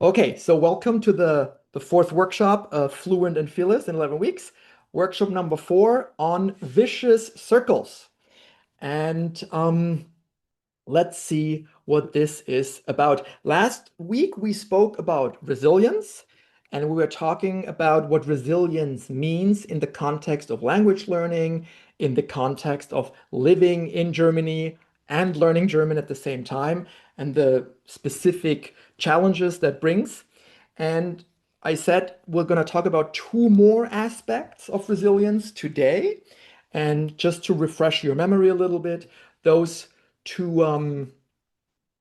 Okay, so welcome to the fourth workshop of Fluent and Fearless in 11 weeks. Workshop number 4 on vicious circles. And let's see what this is about. Last week we spoke about resilience, and we were talking about what resilience means in the context of language learning, in the context of living in Germany and learning German at the same time, and the specific challenges that brings. And I said we're going to talk about two more aspects of resilience today. And just to refresh your memory a little bit, those two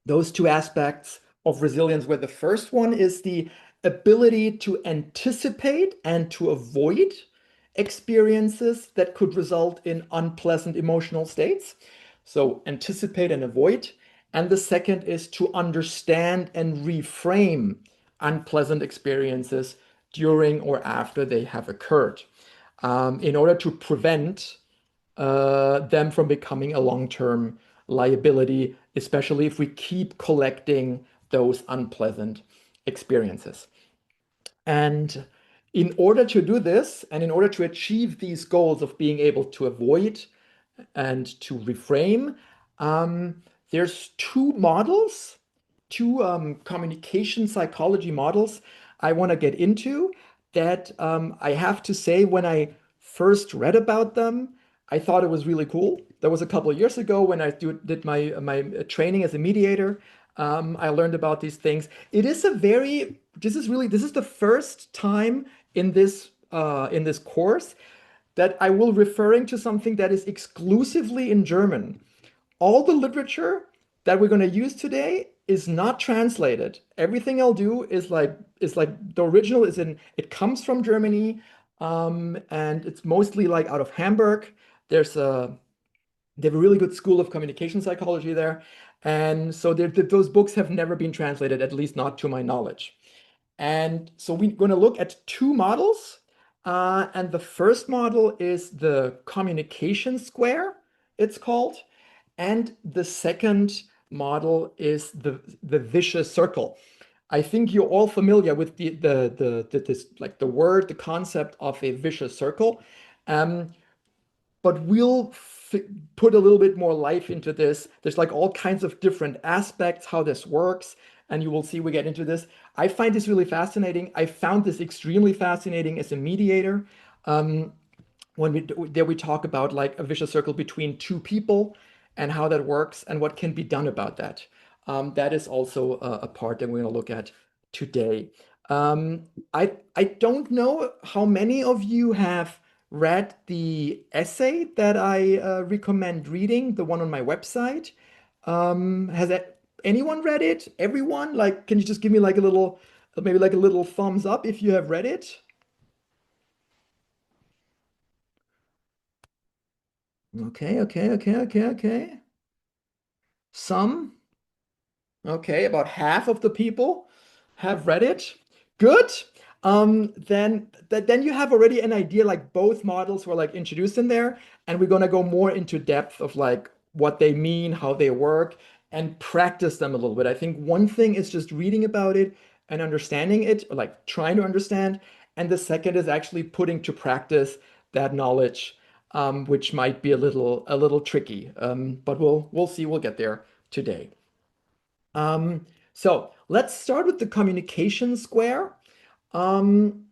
those two aspects of resilience, where the first one is the ability to anticipate and to avoid experiences that could result in unpleasant emotional states. So anticipate and avoid. And the second is to understand and reframe unpleasant experiences during or after they have occurred, in order to prevent them from becoming a long-term liability, especially if we keep collecting those unpleasant experiences. And in order to do this, and in order to achieve these goals of being able to avoid and to reframe, there's two models, two communication psychology models I want to get into that I have to say, when I first read about them, I thought it was really cool. That was a couple of years ago when I did my training as a mediator. I learned about these things. It is a very, this is the first time in this course that I will referring to something that is exclusively in German. All the literature that we're going to use today is not translated. Everything I'll do is like the original is in, it comes from Germany, and it's mostly like out of Hamburg. There's a they have a really good school of communication psychology there, and so those books have never been translated, at least not to my knowledge. And so we're going to look at two models. And the first model is the communication square, it's called. And the second model is the vicious circle. I think you're all familiar with this, like the word, the concept of a vicious circle. Um, but we'll put a little bit more life into this. There's like all kinds of different aspects how this works, and you will see we get into this. I find this really fascinating. I found this extremely fascinating as a mediator. Um, when we talk about like a vicious circle between two people and how that works and what can be done about that. That is also a part that we're going to look at today. Um, I don't know how many of you have read the essay that I recommend reading, the one on my website. Has anyone read it? Everyone? Like, can you just give me like a little, maybe like a little thumbs up if you have read it? Okay, okay, okay, okay, okay. Some, okay, about half of the people have read it. Good. Then you have already an idea, like both models were like introduced in there, and we're gonna go more into depth of like what they mean, how they work, and practice them a little bit. I think one thing is just reading about it and understanding it, or like trying to understand, and the second is actually putting to practice that knowledge, which might be a little tricky. But we'll see. We'll get there today. So let's start with the communication square. Um,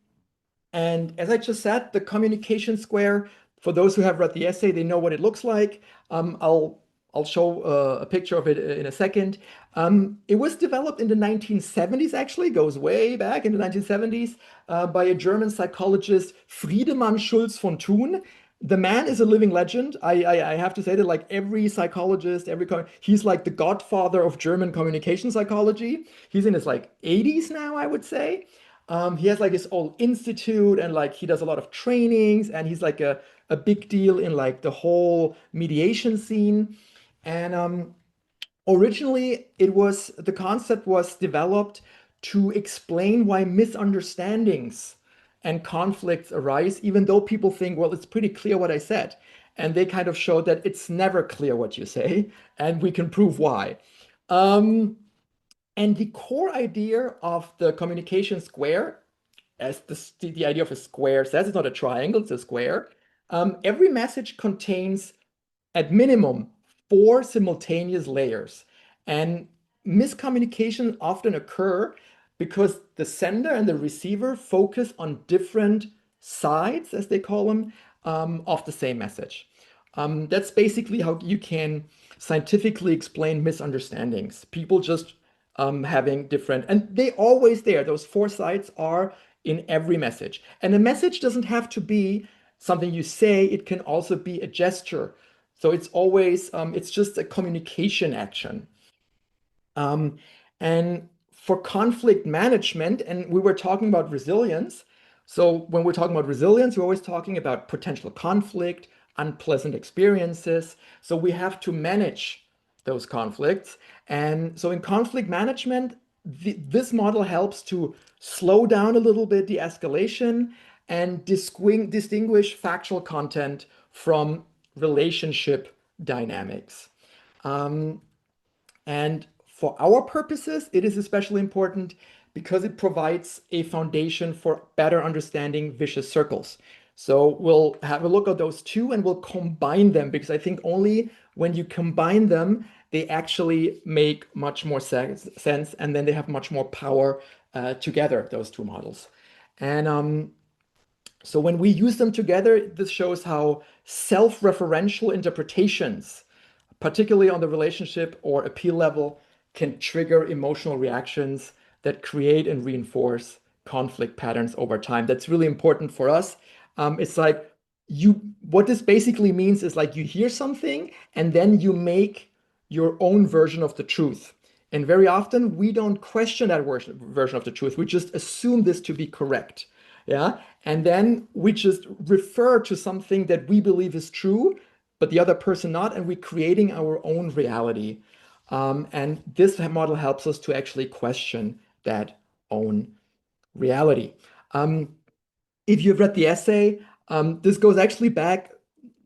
and as I just said, the communication square, for those who have read the essay, they know what it looks like. I'll show a picture of it in a second. It was developed in the 1970s, actually, goes way back in the 1970s, by a German psychologist, Friedemann Schulz von Thun. The man is a living legend. I have to say that, like every psychologist, he's like the godfather of German communication psychology. He's in his like 80s now, I would say. He has like his own institute, and like he does a lot of trainings, and he's like a big deal in like the whole mediation scene. And originally, the concept was developed to explain why misunderstandings and conflicts arise, even though people think, well, it's pretty clear what I said. And they kind of showed that it's never clear what you say, and we can prove why. Um, And the core idea of the communication square, as the idea of a square says, it's not a triangle, it's a square. Every message contains at minimum four simultaneous layers. And miscommunication often occur because the sender and the receiver focus on different sides, as they call them, of the same message. That's basically how you can scientifically explain misunderstandings. People just having different, and they always there. Those four sides are in every message. And a message doesn't have to be something you say, it can also be a gesture. So it's always, it's just a communication action. Um, and for conflict management, and we were talking about resilience. So when we're talking about resilience, we're always talking about potential conflict, unpleasant experiences. So we have to manage those conflicts. And so in conflict management, this model helps to slow down a little bit the escalation and distinguish factual content from relationship dynamics. Um, and for our purposes, it is especially important because it provides a foundation for better understanding vicious circles. So we'll have a look at those two and we'll combine them because I think only when you combine them, they actually make much more sense and then they have much more power together, those two models. And so when we use them together, this shows how self-referential interpretations, particularly on the relationship or appeal level, can trigger emotional reactions that create and reinforce conflict patterns over time. That's really important for us. It's like what this basically means is like you hear something and then you make your own version of the truth. And very often we don't question that version of the truth. We just assume this to be correct. Yeah. And then we just refer to something that we believe is true, but the other person not, and we're creating our own reality. And this model helps us to actually question that own reality. Um, if you've read the essay, this goes actually back,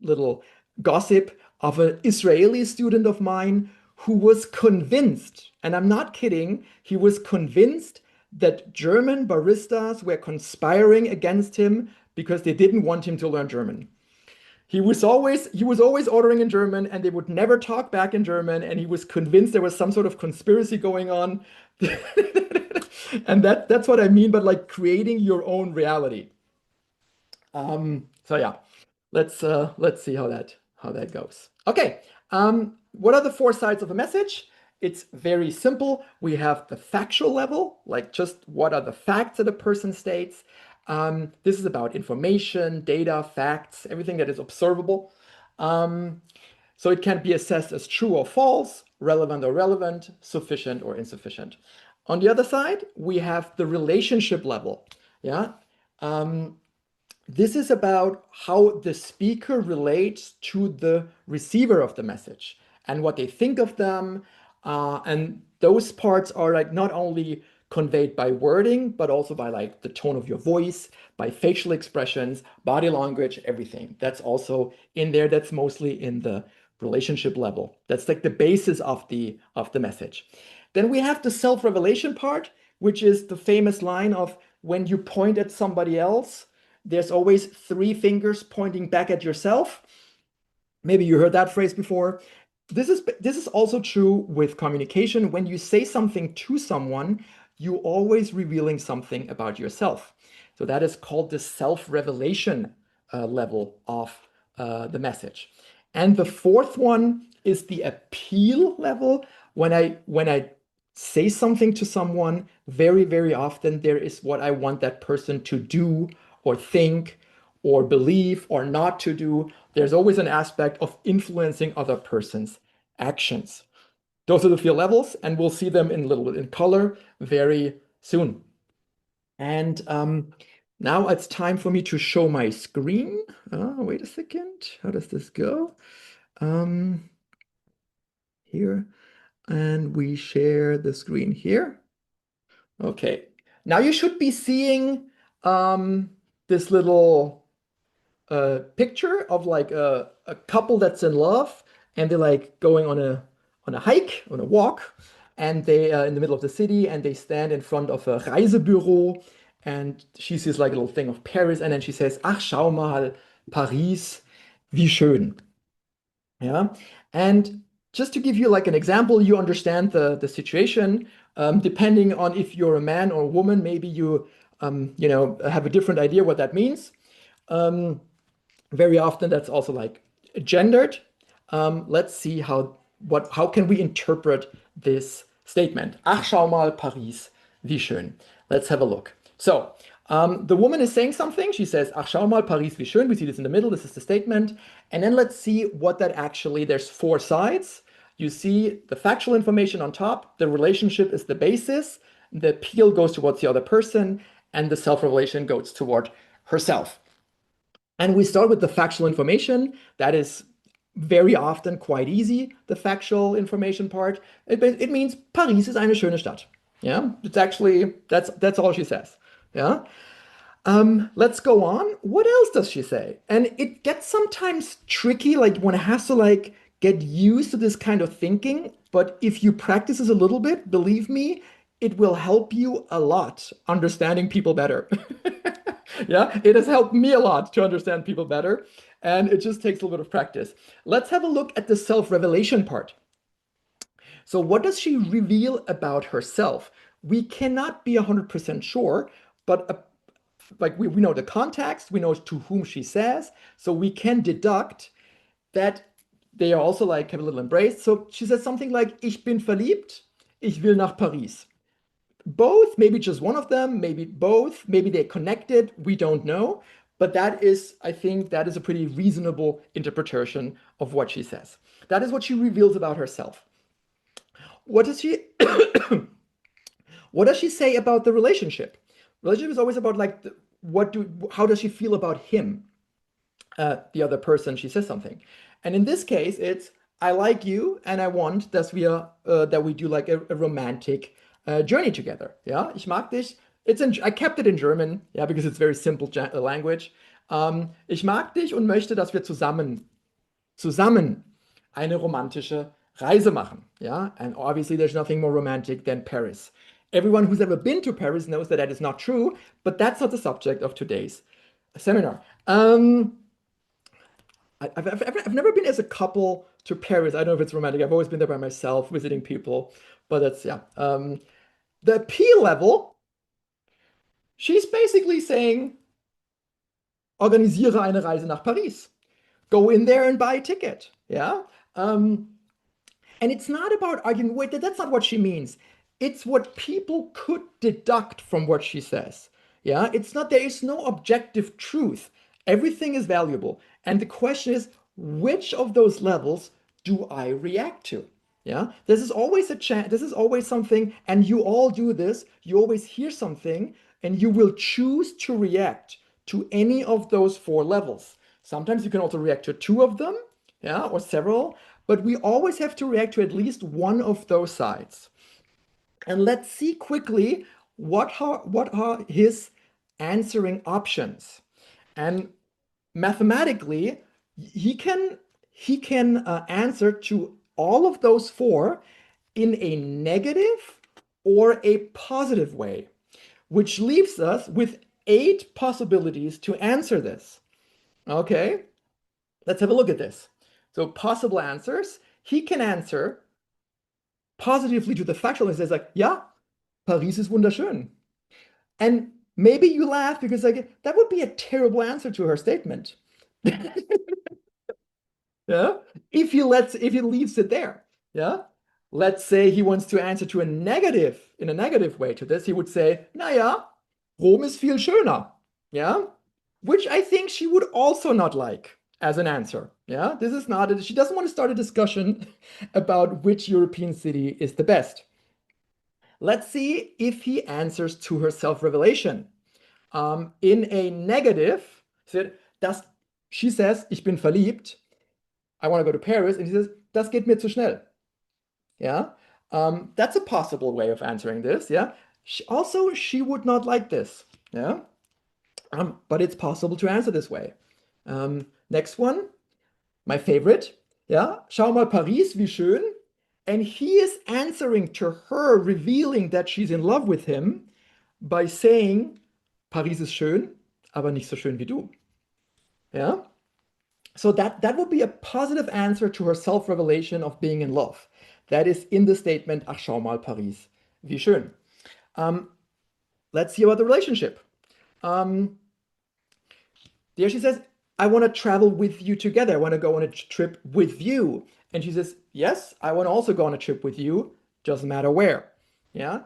little gossip of an Israeli student of mine who was convinced, and I'm not kidding, he was convinced that German baristas were conspiring against him because they didn't want him to learn German. He was always ordering in German and they would never talk back in German and he was convinced there was some sort of conspiracy going on. And that's what I mean by like creating your own reality. So yeah, let's see how that goes. Okay, what are the four sides of a message? It's very simple. We have the factual level, like just what are the facts that a person states. This is about information, data, facts, everything that is observable. Um, so it can be assessed as true or false, relevant or relevant, sufficient or insufficient. On the other side, we have the relationship level. Yeah. Um, this is about how the speaker relates to the receiver of the message and what they think of them. And those parts are like not only conveyed by wording, but also by like the tone of your voice, by facial expressions, body language, everything. That's also in there. That's mostly in the relationship level. That's like the basis of the message. Then we have the self-revelation part, which is the famous line of when you point at somebody else, there's always three fingers pointing back at yourself. Maybe you heard that phrase before. This is also true with communication. When you say something to someone, you always revealing something about yourself. So that is called the self-revelation level of the message. And the fourth one is the appeal level. When I say something to someone, very, very often there is what I want that person to do or think or believe or not to do. There's always an aspect of influencing other person's actions. Those are the field levels, and we'll see them in a little bit in color very soon. And now it's time for me to show my screen. Wait a second. How does this go? Here, and we share the screen here. Okay. Now you should be seeing this little picture of like a couple that's in love and they're like going on a hike, on a walk. and they in the middle of the city, and they stand in front of a Reisebüro, and she sees like a little thing of Paris, and then she says, "Ach, schau mal, Paris, wie schön." Yeah. And just to give you like an example, you understand the situation. Depending on if you're a man or a woman, maybe you have a different idea what that means. Um, Very often that's also like gendered. Let's see how can we interpret this statement. Ach, schau mal, Paris, wie schön. Let's have a look. So, the woman is saying something. She says, Ach, schau mal, Paris, wie schön. We see this in the middle. This is the statement. And then let's see what that actually, there's four sides. You see the factual information on top. The relationship is the basis. The appeal goes towards the other person, and the self-revelation goes toward herself. And we start with the factual information. That is very often quite easy, the factual information part. It means Paris ist eine schöne Stadt. Yeah, it's actually, that's all she says. Yeah. Let's go on. What else does she say? And it gets sometimes tricky, like one has to like get used to this kind of thinking. But if you practice this a little bit, believe me, it will help you a lot understanding people better. Yeah, it has helped me a lot to understand people better, and it just takes a little bit of practice. Let's have a look at the self-revelation part. So, what does she reveal about herself? We cannot be 100% sure, but like we know the context, we know to whom she says, so we can deduct that they are also like have a little embrace. So she says something like, Ich bin verliebt, ich will nach Paris. Both, maybe just one of them, maybe both, maybe they're connected, we don't know. But that is, I think, that is a pretty reasonable interpretation of what she says. That is what she reveals about herself. What does she what does she say about the relationship? Relationship is always about like how does she feel about him, the other person? She says something, and in this case, it's I like you, and I want that we do like a romantic journey together. Yeah, ich mag dich. I kept it in German, yeah, because it's very simple language. Ich mag dich und möchte, dass wir zusammen eine romantische Reise machen. Yeah, and obviously there's nothing more romantic than Paris. Everyone who's ever been to Paris knows that that is not true, but that's not the subject of today's seminar. I've never been as a couple to Paris. I don't know if it's romantic. I've always been there by myself, visiting people, but that's yeah. The appeal level, she's basically saying, organisiere eine Reise nach Paris. Go in there and buy a ticket. Yeah. And it's not about arguing, wait, that's not what she means. It's what people could deduct from what she says. Yeah, it's not, there is no objective truth. Everything is valuable. And the question is, which of those levels do I react to? Yeah, this is always a chance, this is always something, and you all do this. You always hear something, and you will choose to react to any of those four levels. Sometimes you can also react to two of them, yeah, or several, but we always have to react to at least one of those sides. And let's see quickly what are his answering options. And mathematically, he can answer to all of those four in a negative or a positive way, which leaves us with 8 possibilities to answer this. Okay, let's have a look at this. So possible answers, he can answer positively to the factual and says like, yeah, Paris ist wunderschön. And maybe you laugh because like that would be a terrible answer to her statement. Yeah. If he leaves it there. Yeah. Let's say he wants to answer to a negative in a negative way to this. He would say, naja, Rom ist viel schöner. Yeah. Which I think she would also not like as an answer. Yeah. This is not, she doesn't want to start a discussion about which European city is the best. Let's see if he answers to her self-revelation. In a negative, she says, ich bin verliebt. I want to go to Paris. And he says, das geht mir zu schnell. Yeah. That's a possible way of answering this. Yeah. She would not like this. Yeah. But it's possible to answer this way. Next one, my favorite. Yeah. Schau mal Paris, wie schön. And he is answering to her, revealing that she's in love with him by saying, Paris ist schön, aber nicht so schön wie du. Yeah. So that would be a positive answer to her self-revelation of being in love. That is in the statement, ach schau mal Paris, wie schön. Um, let's see about the relationship. Um, there she says, I want to travel with you together. I want to go on a trip with you. And she says, yes, I want to also go on a trip with you. Doesn't matter where. Yeah.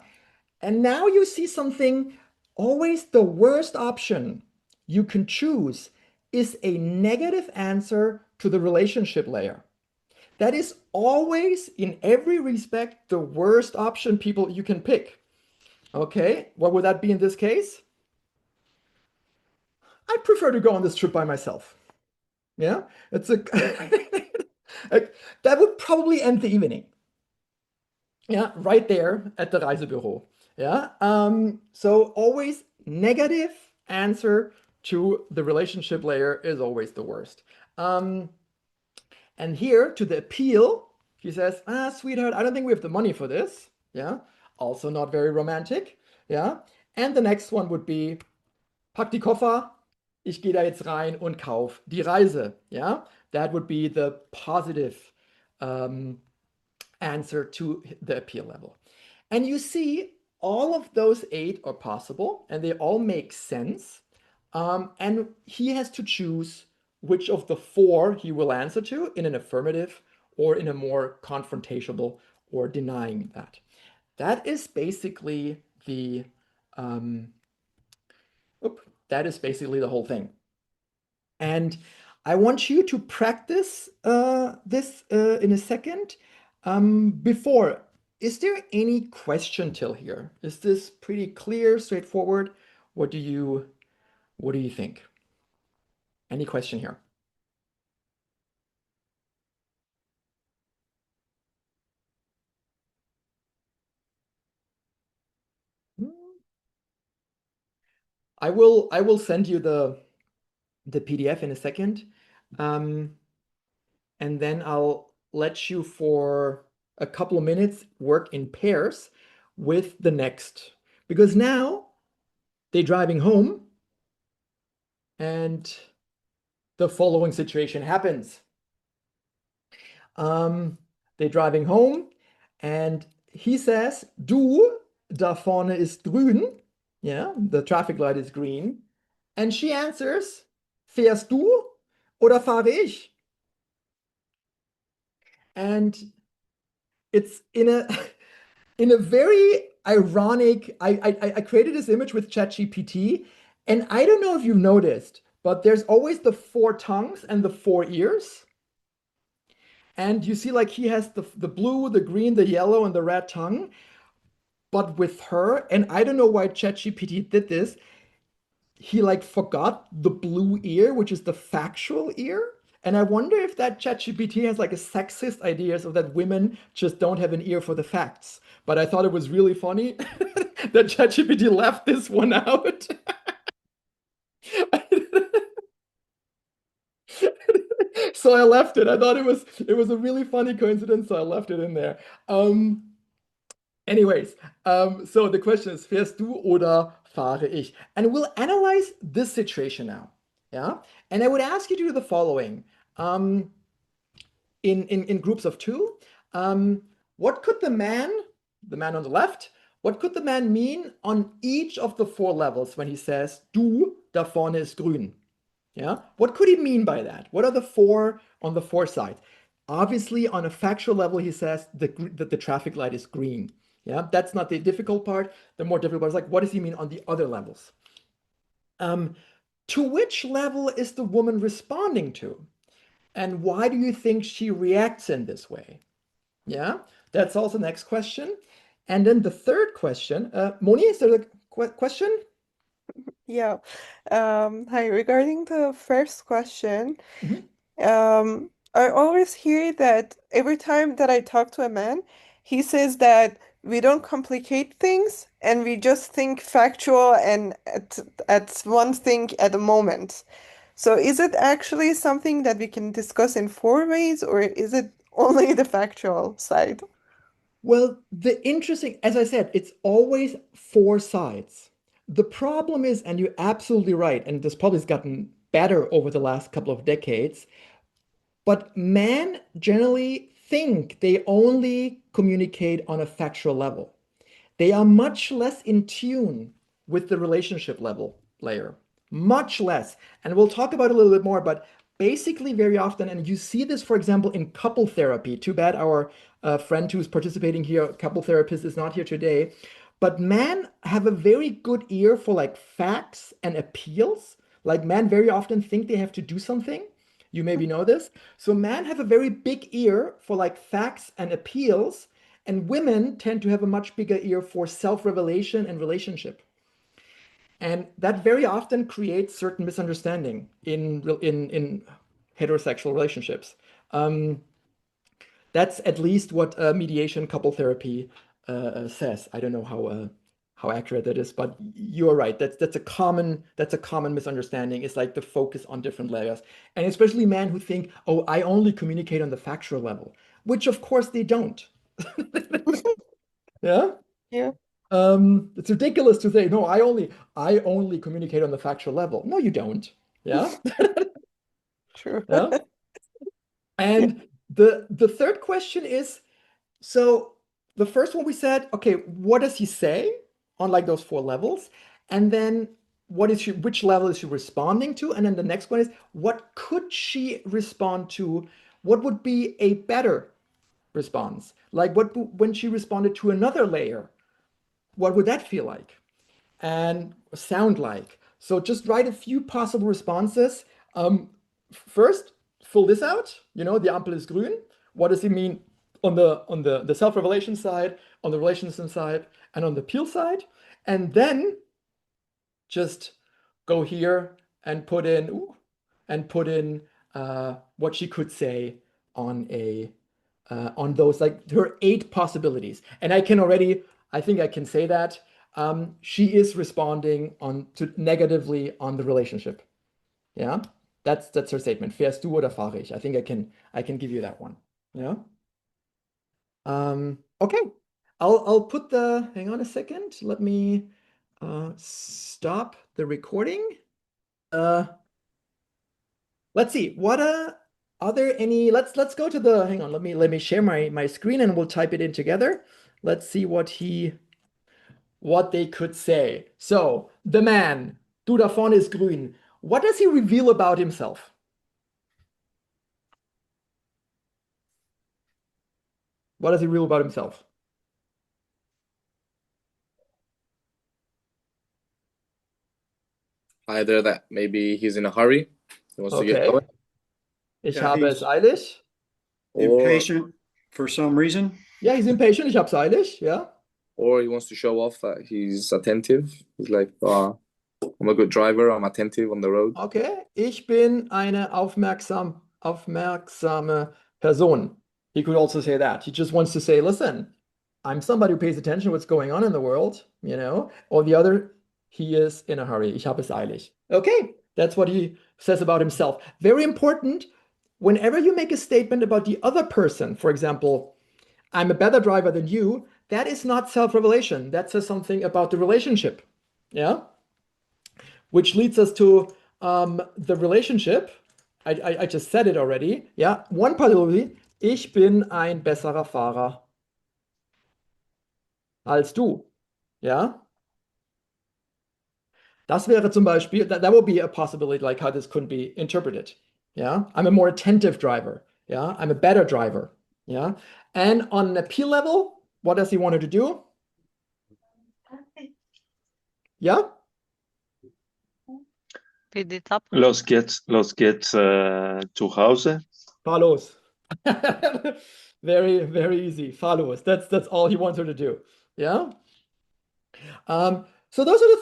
And now you see something, always the worst option you can choose is a negative answer to the relationship layer. That is always, in every respect, the worst option people you can pick. Okay, what would that be in this case? I prefer to go on this trip by myself. Yeah, it's a that would probably end the evening. Yeah, right there at the Reisebüro. Yeah, so always negative answer to the relationship layer is always the worst. Um, and here to the appeal, she says, ah, sweetheart, I don't think we have the money for this. Yeah, also not very romantic. Yeah, and the next one would be, pack die Koffer, ich gehe da jetzt rein und kauf die Reise. Yeah, that would be the positive um, answer to the appeal level. And you see, all of those eight are possible and they all make sense. And he has to choose which of the four he will answer to in an affirmative or in a more confrontational or denying that. That is basically the um, that is basically the whole thing. And I want you to practice this in a second. Before, is there any question till here? Is this pretty clear, straightforward? What do you think? Any question here? I will send you the PDF in a second. Um, and then I'll let you for a couple of minutes work in pairs with the next. Because now they're driving home and the following situation happens. They're driving home and he says, Du, da vorne ist grün. Yeah, the traffic light is green. And she answers, Fährst du oder fahre ich? And it's in a in a very ironic, I created this image with ChatGPT, and I don't know if you've noticed, but there's always the four tongues and the four ears. And you see, like he has the blue, the green, the yellow, and the red tongue. But with her, and I don't know why ChatGPT did this, he like forgot the blue ear, which is the factual ear. And I wonder if that ChatGPT has like a sexist idea so that women just don't have an ear for the facts. But I thought it was really funny that ChatGPT left this one out. So I left it. I thought it was a really funny coincidence, so I left it in there. Um, Anyways, so the question is, fährst du oder fahre ich? And we'll analyze this situation now. Yeah. And I would ask you to do the following. Um, in groups of two, what could the man on the left, what could the man mean on each of the four levels when he says, Du, da vorne ist grün? Yeah. What could he mean by that? What are the four on the four sides? Obviously, on a factual level, he says that the traffic light is green. Yeah, that's not the difficult part. The more difficult part is like, what does he mean on the other levels? Um, to which level is the woman responding to? And why do you think she reacts in this way? Yeah, that's also the next question. And then the third question, Moni, is there a question? Yeah. Hi, regarding the first question, Mhm. I always hear that every time that I talk to a man, he says that we don't complicate things and we just think factual and at one thing at a moment. So is it actually something that we can discuss in four ways, or is it only the factual side? Well, as I said, it's always four sides. The problem is, and you're absolutely right, and this probably has gotten better over the last couple of decades, but men generally think they only communicate on a factual level. They are much less in tune with the relationship level layer, much less. And we'll talk about it a little bit more, but basically, very often, and you see this, for example, in couple therapy. Too bad our friend who's participating here, couple therapist, is not here today. But men have a very good ear for like facts and appeals. Like men very often think they have to do something. You maybe know this. So men have a very big ear for like facts and appeals, and women tend to have a much bigger ear for self-revelation and relationship. And that very often creates certain misunderstanding in heterosexual relationships. Um, that's at least what mediation couple therapy says. I don't know how accurate that is, but you're right. That's a common misunderstanding. It's like the focus on different layers, and especially men who think, oh, I only communicate on the factual level, which of course they don't. Yeah. Yeah, It's ridiculous to say, no, I only communicate on the factual level. No, you don't. Yeah. true. Yeah. Yeah. And the third question is, so the first one we said, okay, what does he say on like those four levels? And then which level is she responding to? And then the next one is, what could she respond to? What would be a better response? Like when she responded to another layer, what would that feel like? And sound like. So just write a few possible responses. First, fill this out. The Ampel ist grün. What does it mean on the self-revelation side, on the relationship side, and on the peel side? And then just go here and put in what she could say on a on those, like her 8 possibilities. And I think I can say that she is responding on to negatively on the relationship. Yeah, that's her statement. Fährst du oder fahre ich? I think I can give you that one. Yeah. Okay. I'll put the hang on a second. Let me stop the recording. Uh, let's see. Are there any? Let's go to the. Hang on. Let me share my screen and we'll type it in together. Let's see what they could say. So the man, du da vorne ist grün. What does he reveal about himself? What does he reveal about himself? Either that maybe he's in a hurry, he wants to get Okay. going, Ich Yeah, habe es he's eilig. or impatient for some reason. Ja, he's impatient. Ich habe es eilig. Yeah. or he wants to show off that he's attentive. He's like, I'm a good driver, I'm attentive on the road. Okay, ich bin eine aufmerksame Person. He could also say that. He just wants to say, listen, I'm somebody who pays attention to what's going on in the world. Or the other, he is in a hurry. Ich habe es eilig. Okay, that's what he says about himself. Very important, whenever you make a statement about the other person, for example, I'm a better driver than you, that is not self-revelation. That says something about the relationship. Yeah? Which leads us to the relationship. I just said it already. Yeah, one possibility. Ich bin ein besserer Fahrer als du. Ja, das wäre zum Beispiel, that would be a possibility, like how this could be interpreted. Yeah, I'm a more attentive driver. Yeah, I'm a better driver. Yeah, and on an appeal level, what does he want her to do? Yeah, Los geht's zu Hause. fahr los. Very, very easy. Fahr los. That's all he wants her to do. Yeah. So those are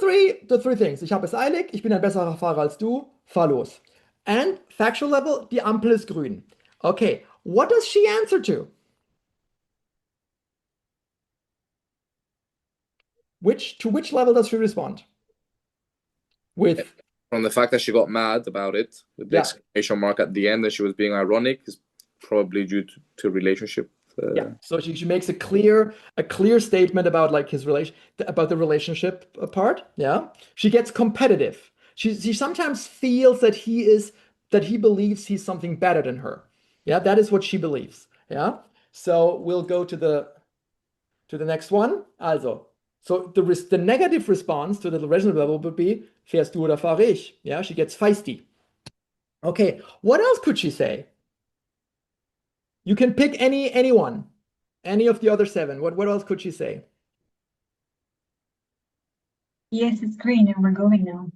the three things. Ich habe es eilig, ich bin ein besserer Fahrer als du, fahr los. And factual level, die Ampel ist grün. Okay, what does she answer to? To which level does she respond? With From the fact that she got mad about it with the Yeah. exclamation mark at the end and she was being ironic is probably due to relationship. Yeah, so she makes a clear statement about like his about the relationship part. Yeah, she gets competitive. She sometimes feels that he believes he's something better than her. Yeah, that is what she believes. Yeah, so we'll go to the next one. Also, so the negative response to the relational verbal would be fährst du oder fahre ich? Yeah, she gets feisty. Okay, what else could she say? You can pick anyone. Any of the other seven. What else could she say? Yes, it's green and we're going now.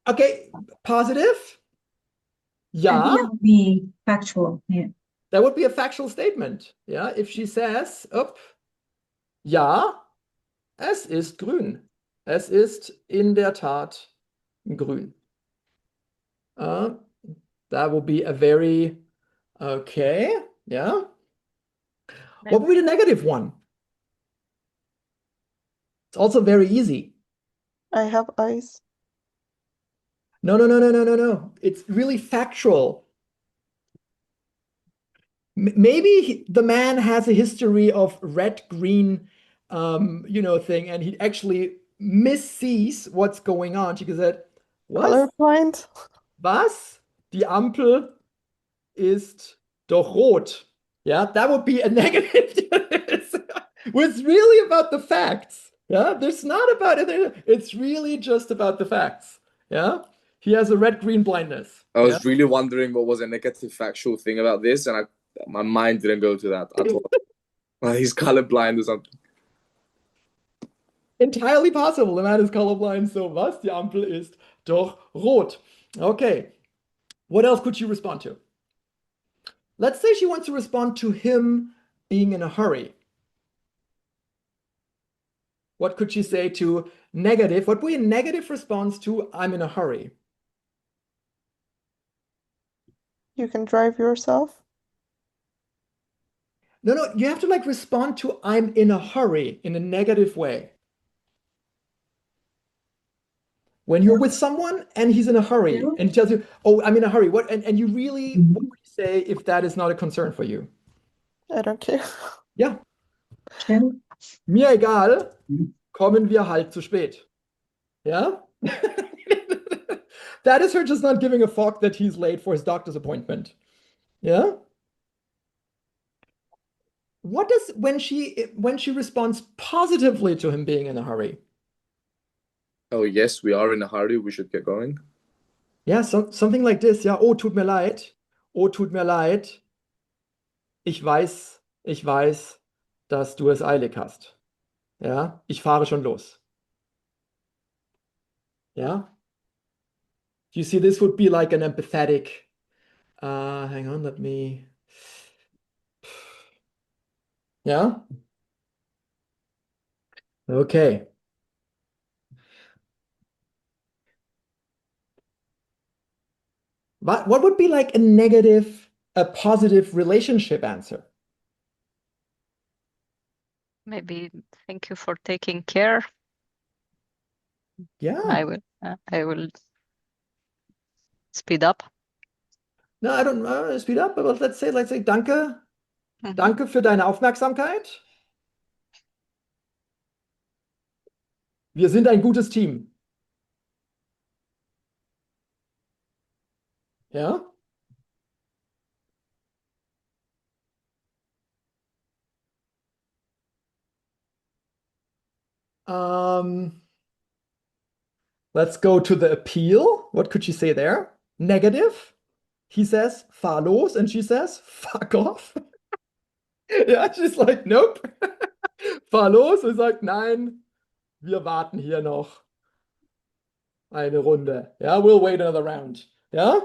Okay, positive. I think Ja, that would be factual. Yeah. that would be a factual statement. Yeah, if she says, ja, es ist grün. Es ist in der Tat grün. That would be a very, okay, yeah. What would be the negative one? It's also very easy. I have eyes. No. It's really factual. Maybe the man has a history of red-green, thing, and he actually missees what's going on. She said, Colorblind. Was? Die Ampel ist doch rot. Yeah, that would be a negative. It's really about the facts. Yeah, there's not about it. It's really just about the facts. Yeah, he has a red-green blindness. I was really wondering what was a negative factual thing about this, and my mind didn't go to that at all. Like he's colorblind or something. Entirely possible. The man is colorblind, so was? Die Ampel ist doch rot. Okay. What else could she respond to? Let's say she wants to respond to him being in a hurry. What could she say to negative? What would be a negative response to I'm in a hurry? You can drive yourself. No, you have to like respond to I'm in a hurry in a negative way. When you're with someone and he's in a hurry and he tells you, oh, I'm in a hurry. What and you really, what would you say if that is not a concern for you? I don't care. Ja, True. mir egal, kommen wir halt zu spät. Yeah? That is her just not giving a fuck that he's late for his doctor's appointment. Yeah? What does when she responds positively to him being in a hurry? Oh yes, we are in a hurry. We should get going. Yeah, something like this. Yeah, oh, tut mir leid. Oh, tut mir leid. Ich weiß, dass du es eilig hast. Ja, ich fahre schon los. Yeah? You see, this would be like an empathetic. Hang on, let me. Yeah? Okay. What would be like a positive relationship answer? Maybe thank you for taking care. Yeah. I will speed up. No, I don't speed up, but let's say danke. Danke für deine Aufmerksamkeit. Wir sind ein gutes Team. Ja? Let's go to the appeal. What could she say there? Negative. He says, fahr los, and she says, fuck off. Yeah, she's like, nope. Fahr los. Und sagt, nein, wir warten hier noch eine Runde. Yeah, we'll wait another round. Yeah?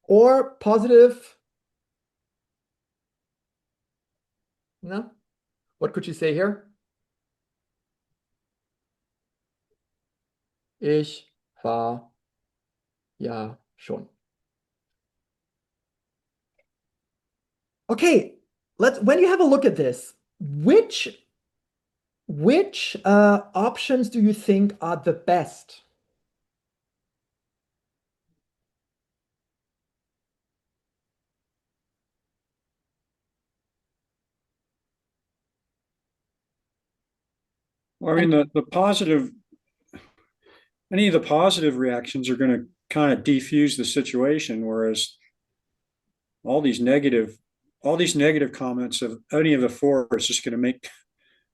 Or positive. No? What could she say here? Ich fahr ja schon. Okay, when you have a look at this, which options do you think are the best? Well, I mean, the positive, any of the positive reactions are going to kind of defuse the situation, whereas all these negative comments of any of the four is just going to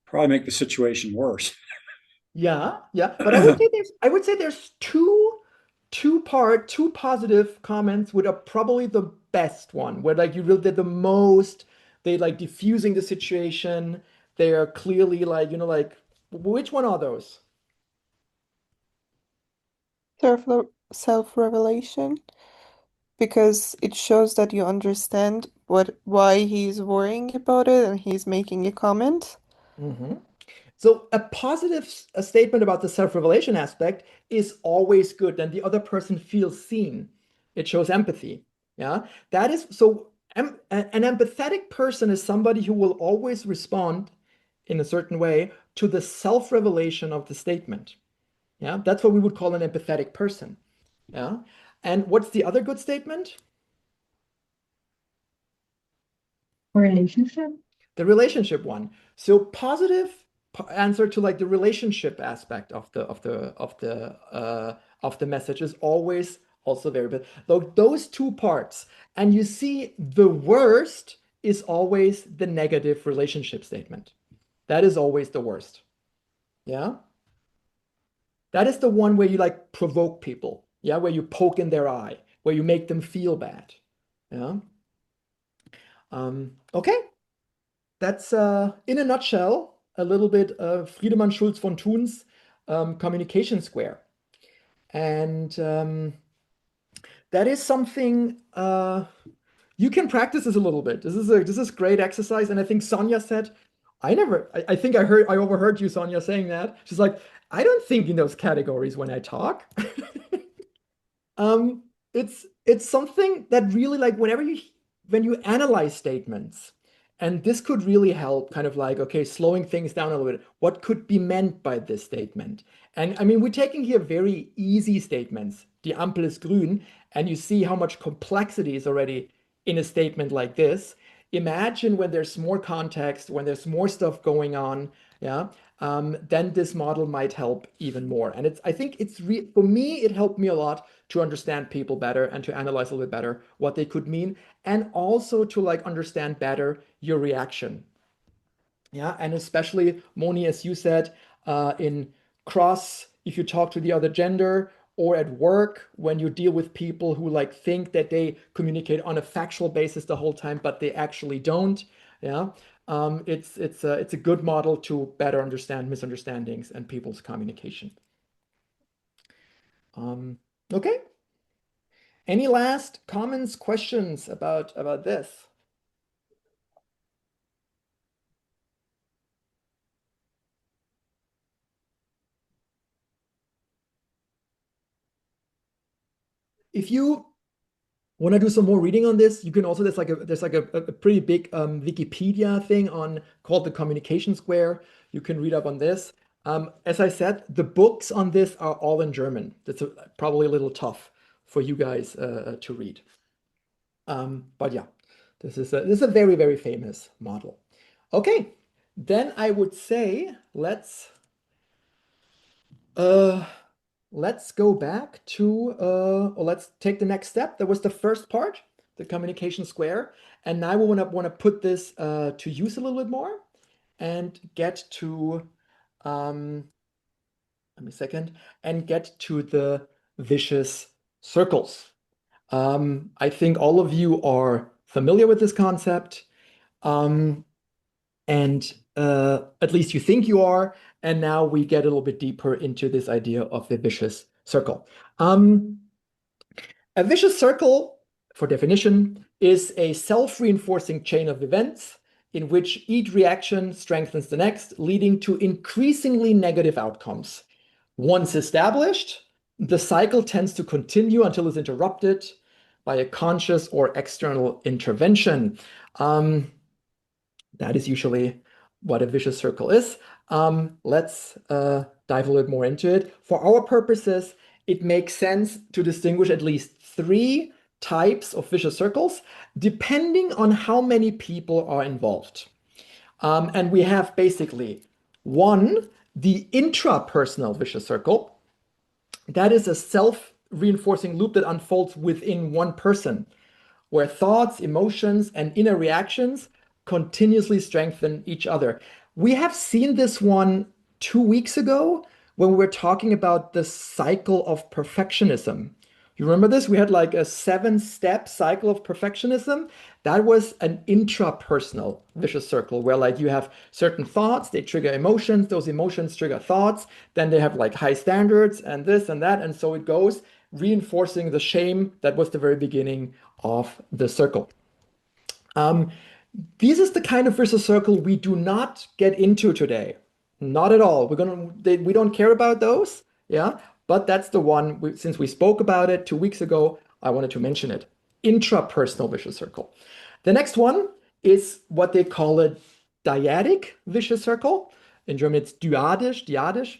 probably make the situation worse. Yeah, yeah. But I would say there's two positive comments which are probably the best one, where like you really did the most, they like diffusing the situation. They are clearly like, like which one are those? Self-revelation, because it shows that you understand why he's worrying about it and he's making a comment. Hmm. So a positive statement about the self-revelation aspect is always good, and the other person feels seen. It shows empathy. Yeah, that is so. An empathetic person is somebody who will always respond in a certain way to the self-revelation of the statement. Yeah, that's what we would call an empathetic person. Yeah, and what's the other good statement? Relationship. The relationship one. So positive answer to like the relationship aspect of the message is always also very good. Though those two parts, and you see the worst is always the negative relationship statement. That is always the worst. Yeah. That is the one where you like provoke people. Yeah, where you poke in their eye, where you make them feel bad. Yeah. Okay. That's in a nutshell a little bit of Friedemann Schulz von Thun's communication square. And that is something you can practice this a little bit. This is great exercise. And I think Sonia said, I think I overheard you, Sonia, saying that. She's like, I don't think in those categories when I talk. Um, it's something that really like when you analyze statements, and this could really help kind of like, okay, slowing things down a little bit. What could be meant by this statement? And I mean, we're taking here very easy statements. Die Ampel ist grün, and you see how much complexity is already in a statement like this. Imagine when there's more context, when there's more stuff going on, yeah, then this model might help even more. And I think for me, it helped me a lot to understand people better and to analyze a little bit better what they could mean, and also to like understand better your reaction. Yeah, and especially Moni, as you said, in cross, if you talk to the other gender, or at work when you deal with people who like think that they communicate on a factual basis the whole time, but they actually don't. Yeah, it's a good model to better understand misunderstandings and people's communication. Okay. Any last comments, questions about this? If you want to do some more reading on this, you can also there's like a pretty big Wikipedia thing on called the Communication Square. You can read up on this. As I said, the books on this are all in German. That's probably a little tough for you guys to read. But yeah, this is a very, very famous model. Okay, then I would say let's go back to or let's take the next step. That was the first part, the communication square, and now we want to put this to use a little bit more and get to let me a second and get to the vicious circles. I think all of you are familiar with this concept, and at least you think you are. And now we get a little bit deeper into this idea of the vicious circle. A vicious circle, for definition, is a self-reinforcing chain of events in which each reaction strengthens the next, leading to increasingly negative outcomes. Once established, the cycle tends to continue until it's interrupted by a conscious or external intervention. That is usually what a vicious circle is. Let's dive a little more into it. For our purposes, it makes sense to distinguish at least 3 types of vicious circles, depending on how many people are involved. And we have basically one The intrapersonal vicious circle, that is a self-reinforcing loop that unfolds within one person, where thoughts, emotions, and inner reactions continuously strengthen each other. We have seen this one 2 weeks ago when we were talking about the cycle of perfectionism. You remember this? We had like a 7-step cycle of perfectionism. That was an intrapersonal vicious circle where like you have certain thoughts, they trigger emotions, those emotions trigger thoughts, then they have like high standards and this and that, and so it goes, reinforcing the shame that was the very beginning of the circle. This is the kind of vicious circle we do not get into today. Not at all. We don't care about those. Yeah. But that's the one, since we spoke about it 2 weeks ago, I wanted to mention it. Intrapersonal vicious circle. The next one is what they call a dyadic vicious circle. In German, it's dyadisch.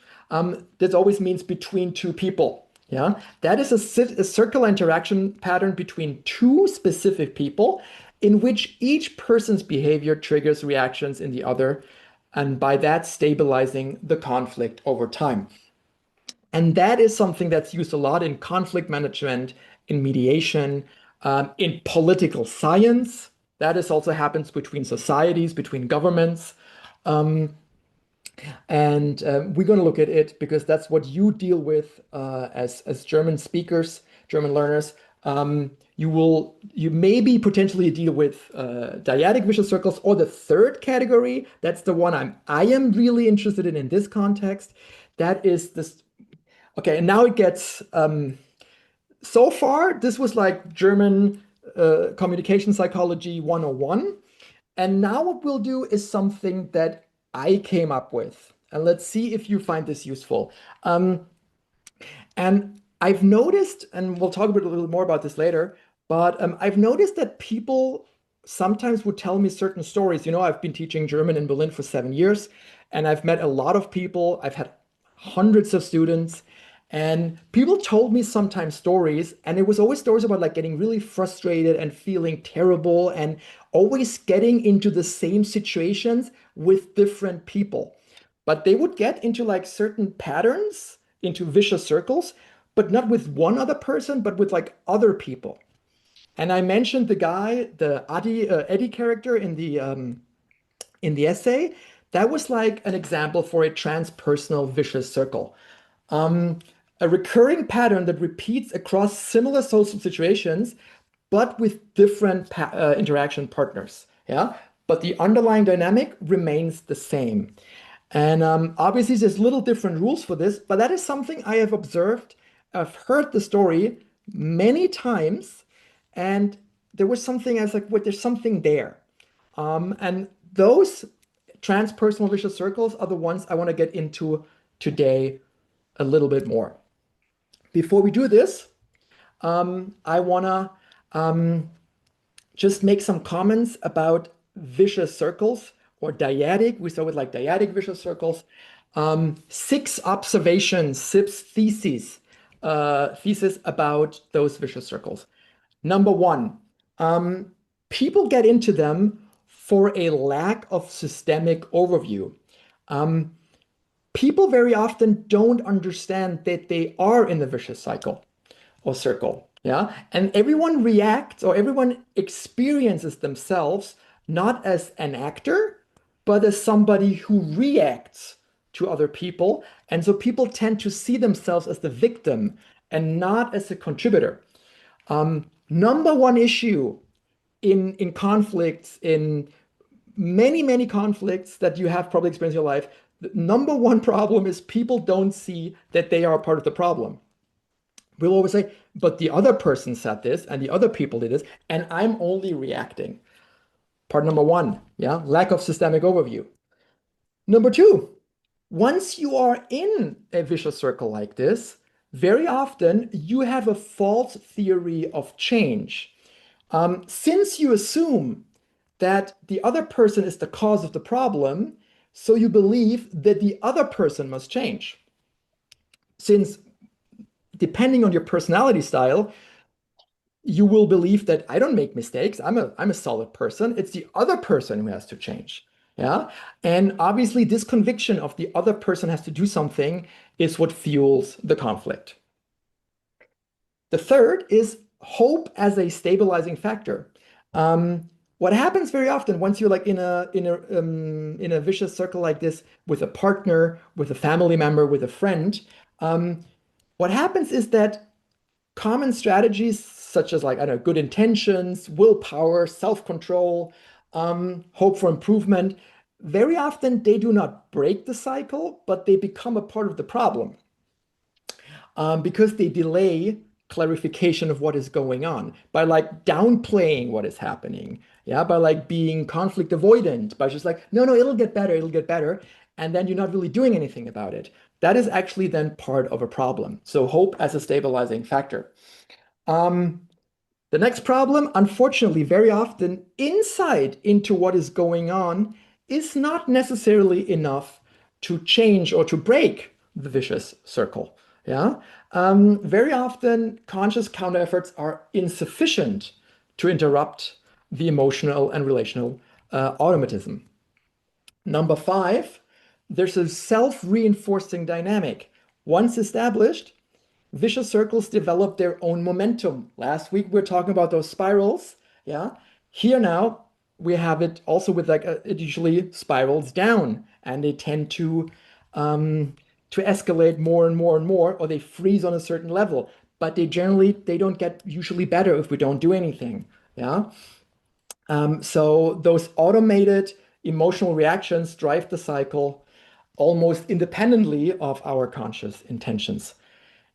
This always means between two people. Yeah, that is a circular interaction pattern between two specific people in which each person's behavior triggers reactions in the other, and by that stabilizing the conflict over time. And that is something that's used a lot in conflict management, in mediation, in political science. That is also happens between societies, between governments. And we're going to look at it because that's what you deal with as German speakers, German learners. You maybe potentially deal with dyadic vicious circles, or the third category. That's the one I am really interested in this context. That is this. Okay, and now it gets. So far, this was like German communication psychology 101. And now what we'll do is something that I came up with. And let's see if you find this useful. And I've noticed, and we'll talk a little more about this later, but I've noticed that people sometimes would tell me certain stories. You know, I've been teaching German in Berlin for 7 years, and I've met a lot of people. I've had hundreds of students, and people told me sometimes stories, and it was always stories about like getting really frustrated and feeling terrible and always getting into the same situations with different people. But they would get into like certain patterns, into vicious circles, but not with one other person, but with like other people. And I mentioned the guy, the Eddie character in the essay. That was like an example for a transpersonal vicious circle. A recurring pattern that repeats across similar social situations, but with different interaction partners. Yeah, but the underlying dynamic remains the same. And obviously, there's little different rules for this, but that is something I have observed. I've heard the story many times, and there was something I was like, "Wait, there's something there." And those transpersonal vicious circles are the ones I want to get into today a little bit more. Before we do this, I want to just make some comments about vicious circles or dyadic. We saw with like dyadic vicious circles. 6 observations, 6 theses about those vicious circles. Number 1, people get into them for a lack of systemic overview. People very often don't understand that they are in the vicious cycle or circle. Yeah. And everyone reacts, or everyone experiences themselves not as an actor, but as somebody who reacts to other people. And so people tend to see themselves as the victim and not as a contributor. Number one issue in conflicts, in many conflicts that you have probably experienced in your life, the number one problem is people don't see that they are part of the problem. We'll always say, but the other person said this and the other people did this, and I'm only reacting. Part number 1, yeah, lack of systemic overview. Number 2, once you are in a vicious circle like this, very often you have a false theory of change. Since you assume that the other person is the cause of the problem, so you believe that the other person must change. Since depending on your personality style, you will believe that I don't make mistakes. I'm a solid person. It's the other person who has to change. Yeah. And obviously, this conviction of the other person has to do something is what fuels the conflict. The third is hope as a stabilizing factor. What happens very often once you're like in a vicious circle like this with a partner, with a family member, with a friend, what happens is that common strategies such as like, I don't know, good intentions, willpower, self-control, hope for improvement, very often they do not break the cycle, but they become a part of the problem because they delay clarification of what is going on by like downplaying what is happening. Yeah, by like being conflict avoidant, by just like, no, it'll get better, it'll get better. And then you're not really doing anything about it. That is actually then part of a problem. So hope as a stabilizing factor. The next problem, unfortunately, very often insight into what is going on is not necessarily enough to change or to break the vicious circle. Yeah. Very often, conscious counter efforts are insufficient to interrupt the emotional and relational automatism. Number 5, there's a self-reinforcing dynamic. Once established, vicious circles develop their own momentum. Last week we were talking about those spirals. Yeah. Here now we have it also with like it usually spirals down, and they tend to escalate more and more and more, or they freeze on a certain level. But they don't get usually better if we don't do anything. Yeah. So those automated emotional reactions drive the cycle almost independently of our conscious intentions.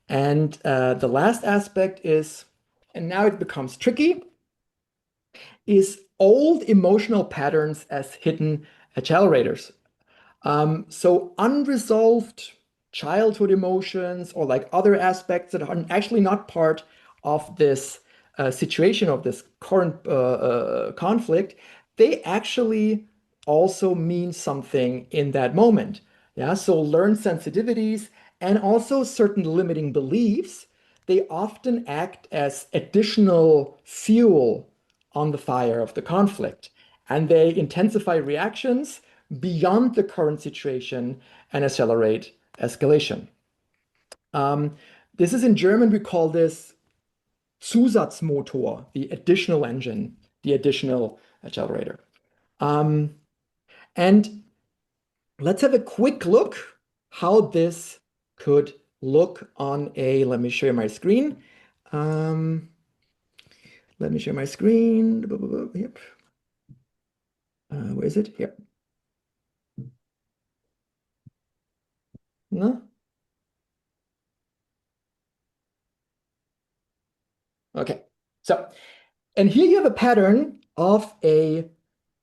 And the last aspect is, and now it becomes tricky, is old emotional patterns as hidden accelerators. So unresolved childhood emotions or like other aspects that are actually not part of this situation of this current conflict, they actually also mean something in that moment. Yeah, so learned sensitivities and also certain limiting beliefs, they often act as additional fuel on the fire of the conflict, and they intensify reactions beyond the current situation and accelerate escalation. This is in German, we call this Zusatzmotor, the additional engine, the additional accelerator. And let's have a quick look how this could look on let me show you my screen. Let me share my screen. Yep. Where is it? Here. No? Okay. So, and here you have a pattern of a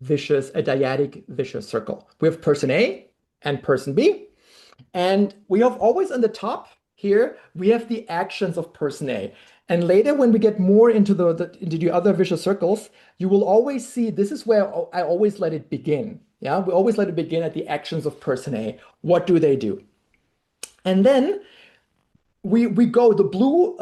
dyadic vicious circle. We have person A and person B. And we have always on the top here, we have the actions of person A. And later, when we get more into into the other vicious circles, you will always see this is where I always let it begin. Yeah, we always let it begin at the actions of person A. What do they do? And then we go, the blue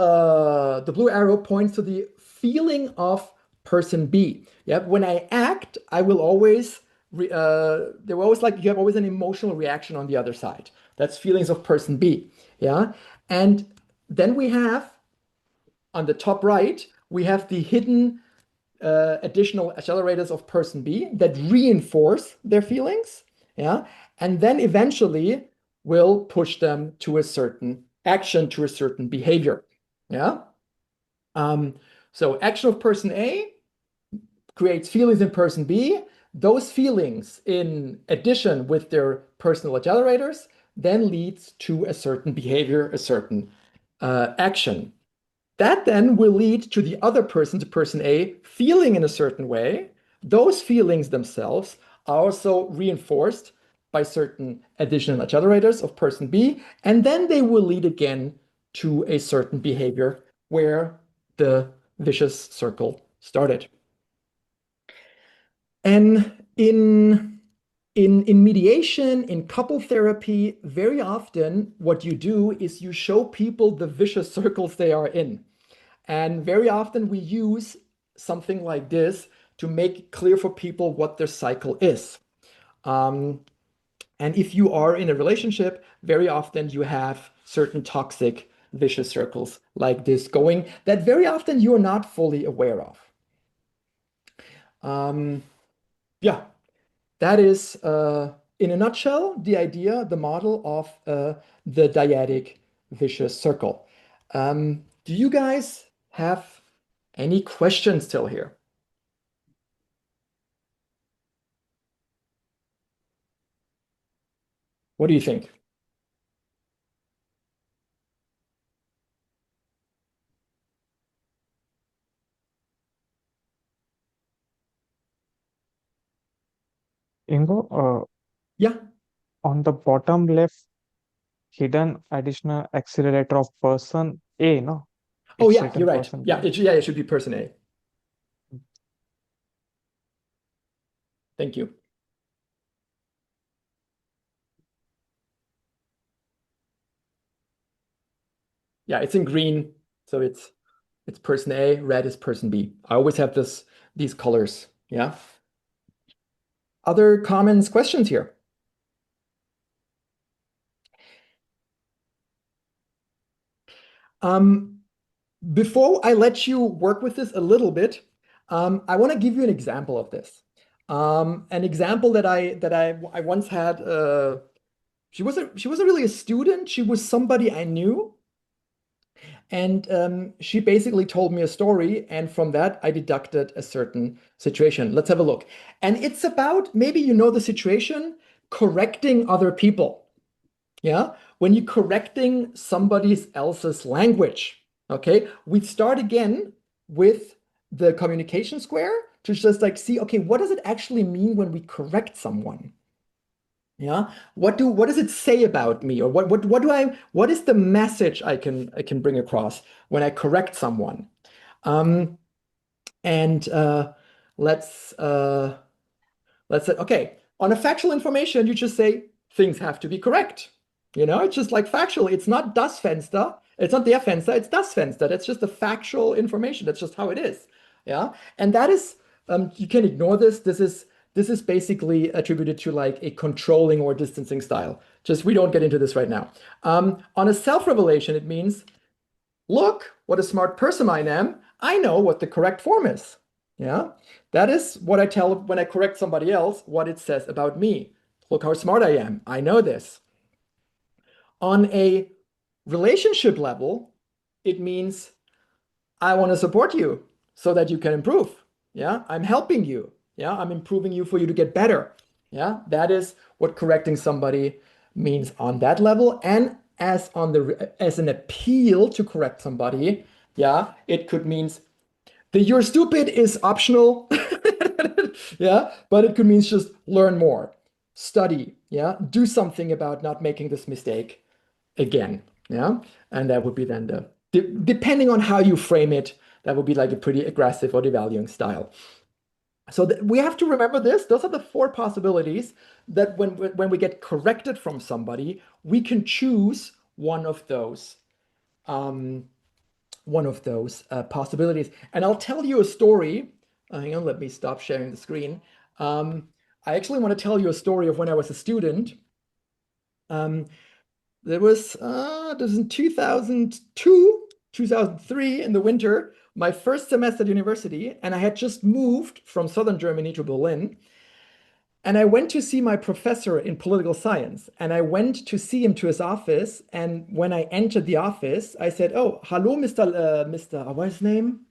arrow points to the feeling of person B. Yeah, when I act, I will always there will always like you have always an emotional reaction on the other side. That's feelings of person B. Yeah, and then we have on the top right we have the hidden additional accelerators of person B that reinforce their feelings. Yeah, and then eventually will push them to a certain action, to a certain behavior. Yeah. So action of person A creates feelings in person B. Those feelings, in addition with their personal accelerators, then leads to a certain behavior, a certain action. That then will lead to the other person, to person A, feeling in a certain way. Those feelings themselves are also reinforced by certain additional accelerators of person B, and then they will lead again to a certain behavior where the vicious circle started. And in mediation, in couple therapy, very often what you do is you show people the vicious circles they are in. And very often we use something like this to make clear for people what their cycle is. And if you are in a relationship, very often you have certain toxic, vicious circles like this going that very often you're not fully aware of. Yeah, that is, in a nutshell, the idea, the model of the dyadic vicious circle. Do you guys have any questions still here? What do you think? Ingo, Yeah. on the bottom left, hidden additional accelerator of person A, no? Oh, It's yeah, written you're right. person Yeah, B. it should be person A. Thank you. Yeah, it's in green, so it's person A, red is person B. I always have these colors. Yeah. Other comments, questions here? Before I let you work with this a little bit, I want to give you an example of this. An example that I once had. She wasn't really a student. She was somebody I knew, and she basically told me a story, and from that I deducted a certain situation. Let's have a look. And it's about, maybe you know the situation, correcting other people. Yeah, when you're correcting somebody else's language. Okay, we start again with the communication square to just like see, okay, what does it actually mean when we correct someone? Yeah, what does it say about me, or what is the message I can bring across when I correct someone? And let's say, okay, on a factual information, you just say things have to be correct. It's just like factual. It's not das Fenster. It's not der Fenster. It's das Fenster. That's just the factual information. That's just how it is. Yeah. And that is, you can ignore this. This is basically attributed to like a controlling or distancing style. Just, we don't get into this right now. On a self-revelation, it means, look, what a smart person I am. I know what the correct form is. Yeah, that is what I tell when I correct somebody else, what it says about me. Look how smart I am. I know this. On a relationship level, it means I want to support you so that you can improve. Yeah, I'm helping you. Yeah, I'm improving you for you to get better. Yeah, that is what correcting somebody means on that level. And as an appeal to correct somebody, yeah, it could mean the "you're stupid" is optional. Yeah, but it could mean just learn more, study, yeah, do something about not making this mistake again. Yeah, and that would be then depending on how you frame it, that would be like a pretty aggressive or devaluing style. So we have to remember this. Those are the four possibilities that when we get corrected from somebody, we can choose one of those. Possibilities. And I'll tell you a story. Hang on, let me stop sharing the screen. I actually want to tell you a story of when I was a student. This was in 2002, 2003 in the winter, my first semester at university, and I had just moved from southern Germany to Berlin. And I went to see my professor in political science, and I went to see him to his office. And when I entered the office, I said, "Oh, hello, what's his name?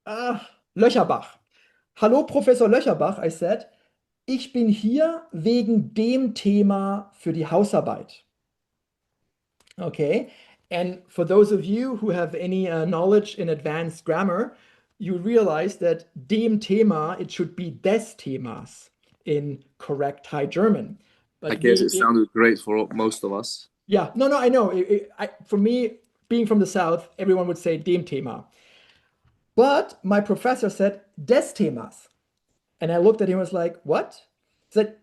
Löcherbach. Hallo, Professor Löcherbach," I said. "Ich bin hier wegen dem Thema für die Hausarbeit." Okay. And for those of you who have any knowledge in advanced grammar, you realize that dem Thema, it should be des Themas in correct High German. But I guess it sounded great for most of us. Yeah, no, I know. For me, being from the South, everyone would say dem Thema. But my professor said des Themas. And I looked at him and was like, what? He said,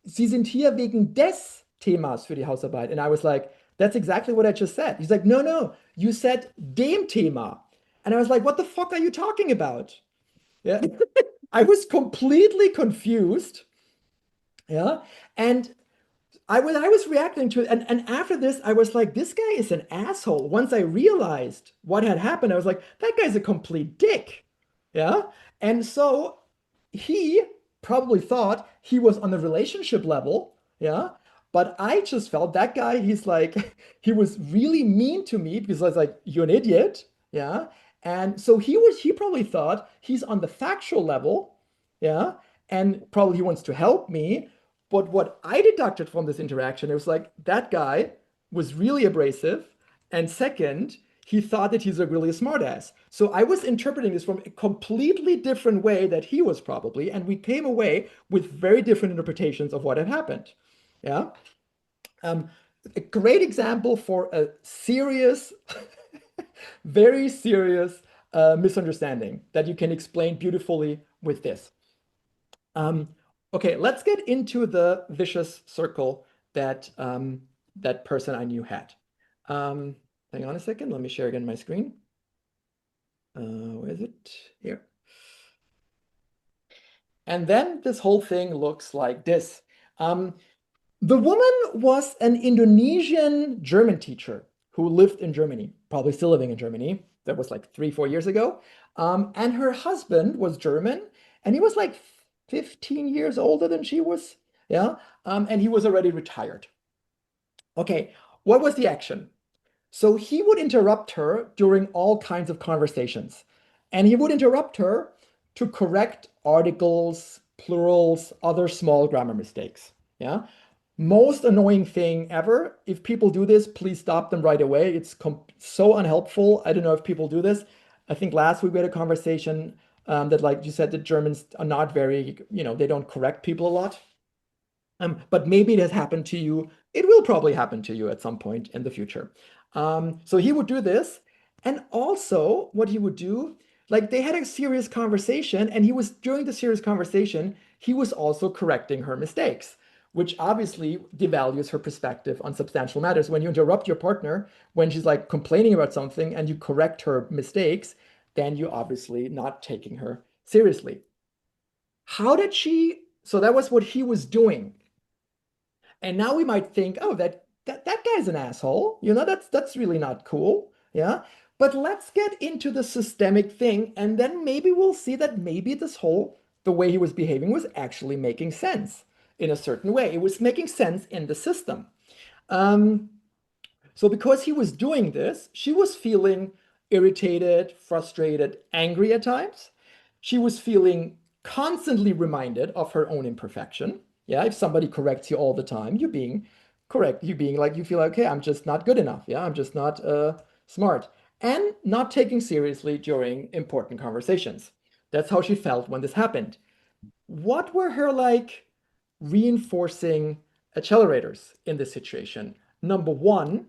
Sie sind hier wegen des Themas für die Hausarbeit. And I was like, that's exactly what I just said. He's like, no, you said dem Thema. And I was like, what the fuck are you talking about? Yeah. I was completely confused. Yeah. And I was reacting to it, and after this, I was like, this guy is an asshole. Once I realized what had happened, I was like, that guy's a complete dick. Yeah. And so he probably thought he was on the relationship level. Yeah. But I just felt that guy, he's like, he was really mean to me because I was like, you're an idiot. Yeah. And so he probably thought he's on the factual level. Yeah. And probably he wants to help me. But what I deducted from this interaction, it was like that guy was really abrasive. And second, he thought that he's a really smartass. So I was interpreting this from a completely different way that he was probably, and we came away with very different interpretations of what had happened. Yeah. A great example for a serious, very serious misunderstanding that you can explain beautifully with this. Okay, let's get into the vicious circle that that person I knew had. Hang on a second. Let me share again my screen. Where is it? Here. And then this whole thing looks like this. The woman was an Indonesian German teacher who lived in Germany, probably still living in Germany. That was like 3-4 years ago. And her husband was German, and he was like 15 years older than she was. Yeah. And he was already retired. Okay, what was the action? So he would interrupt her during all kinds of conversations. And he would interrupt her to correct articles, plurals, other small grammar mistakes. Yeah. Most annoying thing ever. If people do this, please stop them right away. It's so unhelpful. I don't know if people do this. I think last week we had a conversation that, like you said, the Germans are not very, they don't correct people a lot. But maybe it has happened to you. It will probably happen to you at some point in the future. So he would do this. And also, what he would do, like they had a serious conversation, and during the serious conversation, he was also correcting her mistakes, which obviously devalues her perspective on substantial matters. When you interrupt your partner when she's like complaining about something and you correct her mistakes, then you're obviously not taking her seriously. So that was what he was doing. And now we might think, oh, that guy's an asshole. That's really not cool. Yeah. But let's get into the systemic thing, and then maybe we'll see that maybe the way he was behaving was actually making sense in a certain way. It was making sense in the system. So because he was doing this, she was feeling irritated, frustrated, angry at times. She was feeling constantly reminded of her own imperfection. Yeah, if somebody corrects you all the time, you're being correct. You're being like, you feel like, okay, I'm just not good enough. Yeah, I'm just not smart. And not taking seriously during important conversations. That's how she felt when this happened. What were her like reinforcing accelerators in this situation? Number one,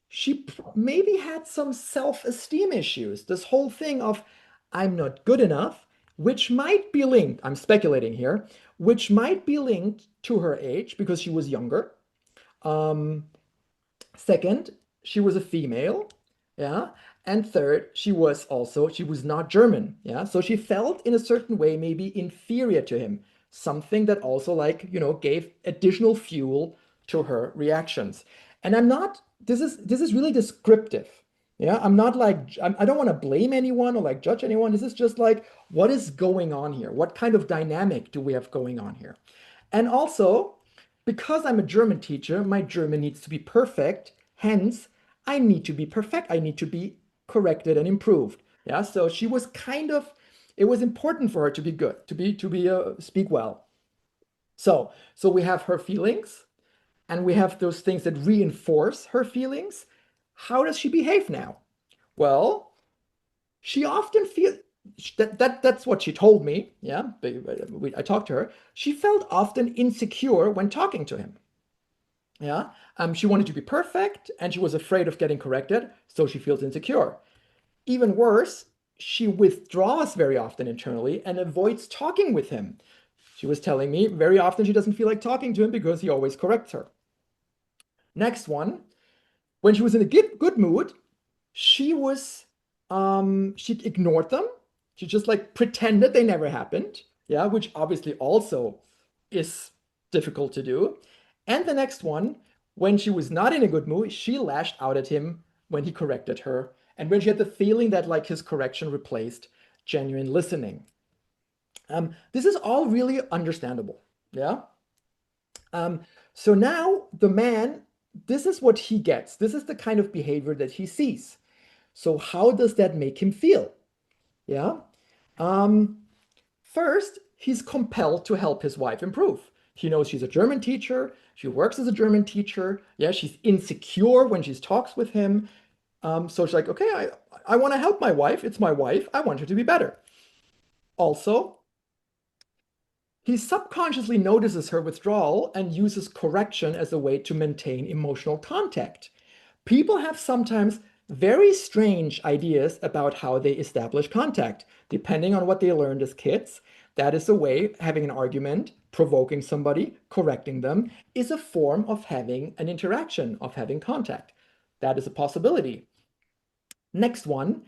she maybe had some self-esteem issues. This whole thing of I'm not good enough, which might be linked, I'm speculating here, which might be linked to her age because she was younger. Second, she was a female. Yeah. And third, she was not German. Yeah. So she felt in a certain way maybe inferior to him, something that also gave additional fuel to her reactions. And this is really descriptive. Yeah. I don't want to blame anyone or like judge anyone. This is just like, what is going on here? What kind of dynamic do we have going on here? And also, because I'm a German teacher, my German needs to be perfect. Hence, I need to be perfect. I need to be corrected and improved. Yeah. So she was it was important for her to be good, to speak well. So we have her feelings, and we have those things that reinforce her feelings. How does she behave now? Well, she often feels that's what she told me. Yeah, I talked to her. She felt often insecure when talking to him. Yeah, she wanted to be perfect, and she was afraid of getting corrected, so she feels insecure. Even worse, she withdraws very often internally and avoids talking with him. She was telling me very often she doesn't feel like talking to him because he always corrects her. Next one, when she was in a good mood, she ignored them. She just like pretended they never happened. Yeah, which obviously also is difficult to do. And the next one, when she was not in a good mood, she lashed out at him when he corrected her, and when she had the feeling that like his correction replaced genuine listening. This is all really understandable, yeah? So now the man, this is what he gets. This is the kind of behavior that he sees. So how does that make him feel? Yeah. First, he's compelled to help his wife improve. He knows she's a German teacher. She works as a German teacher. Yeah, she's insecure when she talks with him. So she's like, okay, I want to help my wife. It's my wife. I want her to be better. Also, he subconsciously notices her withdrawal and uses correction as a way to maintain emotional contact. People have sometimes very strange ideas about how they establish contact, depending on what they learned as kids. That is a way, having an argument, provoking somebody, correcting them, is a form of having an interaction, of having contact. That is a possibility. Next one,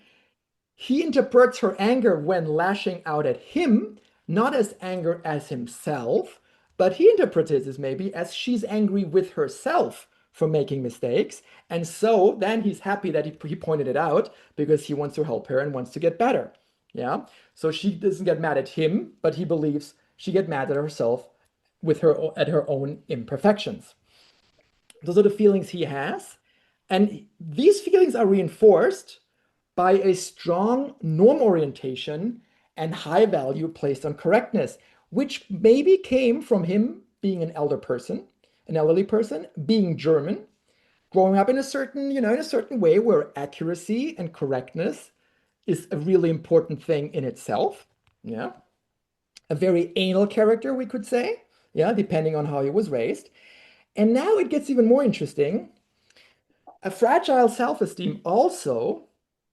he interprets her anger when lashing out at him, not as anger as himself, but he interprets it as maybe as she's angry with herself for making mistakes. And so then he's happy that he pointed it out because he wants to help her and wants to get better. Yeah. So she doesn't get mad at him, but he believes she get mad at herself with her own imperfections. Those are the feelings he has. And these feelings are reinforced by a strong norm orientation and high value placed on correctness, which maybe came from him being an elderly person, being German, growing up in a certain, in a certain way where accuracy and correctness is a really important thing in itself. Yeah. A very anal character, we could say. Yeah, depending on how he was raised. And now it gets even more interesting. A fragile self-esteem also,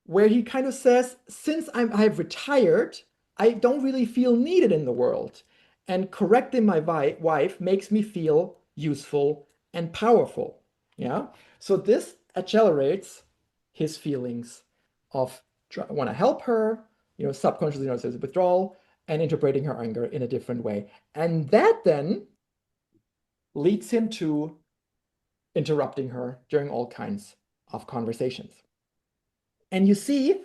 where he kind of says, since I've retired, I don't really feel needed in the world. And correcting my wife makes me feel useful and powerful. Yeah. So this accelerates his feelings of want to help her, subconsciously notices withdrawal and interpreting her anger in a different way. And that then leads him to interrupting her during all kinds of conversations. And you see,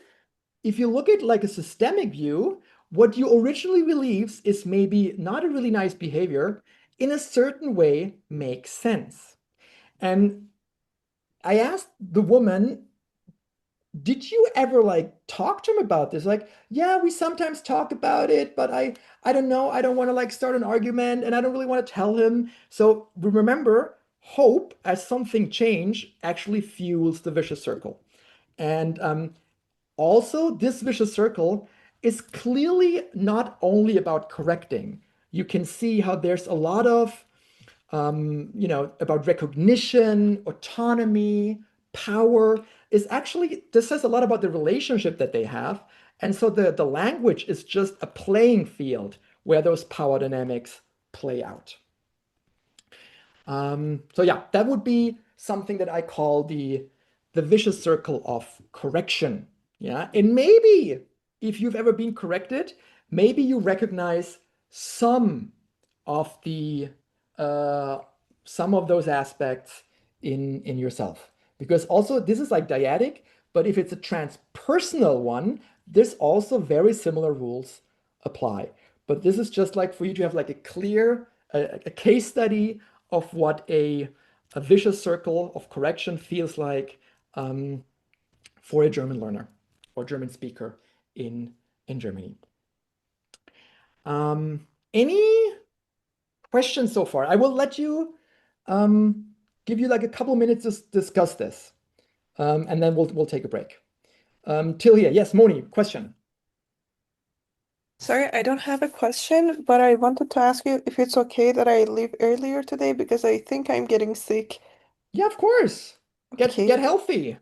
if you look at like a systemic view, what you originally believes is maybe not a really nice behavior, in a certain way makes sense. And I asked the woman, did you ever like talk to him about this? Like, yeah, we sometimes talk about it, but I don't know. I don't want to like start an argument and I don't really want to tell him. So remember, hope as something change actually fuels the vicious circle. And also, this vicious circle is clearly not only about correcting. You can see how there's a lot of, about recognition, autonomy, power. Is actually, this says a lot about the relationship that they have. And so the language is just a playing field where those power dynamics play out. So yeah, that would be something that I call the vicious circle of correction. Yeah, and maybe if you've ever been corrected, maybe you recognize some of the some of those aspects in yourself. Because also this is like dyadic, but if it's a transpersonal one, there's also very similar rules apply. But this is just like for you to have like a clear a case study of what a vicious circle of correction feels like for a German learner or German speaker in Germany. Any questions so far? I will let you give you like a couple minutes to discuss this, and then we'll take a break. Till here, yes, Moni, question. Sorry, I don't have a question, but I wanted to ask you if it's okay that I leave earlier today because I think I'm getting sick. Yeah, of course. Okay. Get healthy.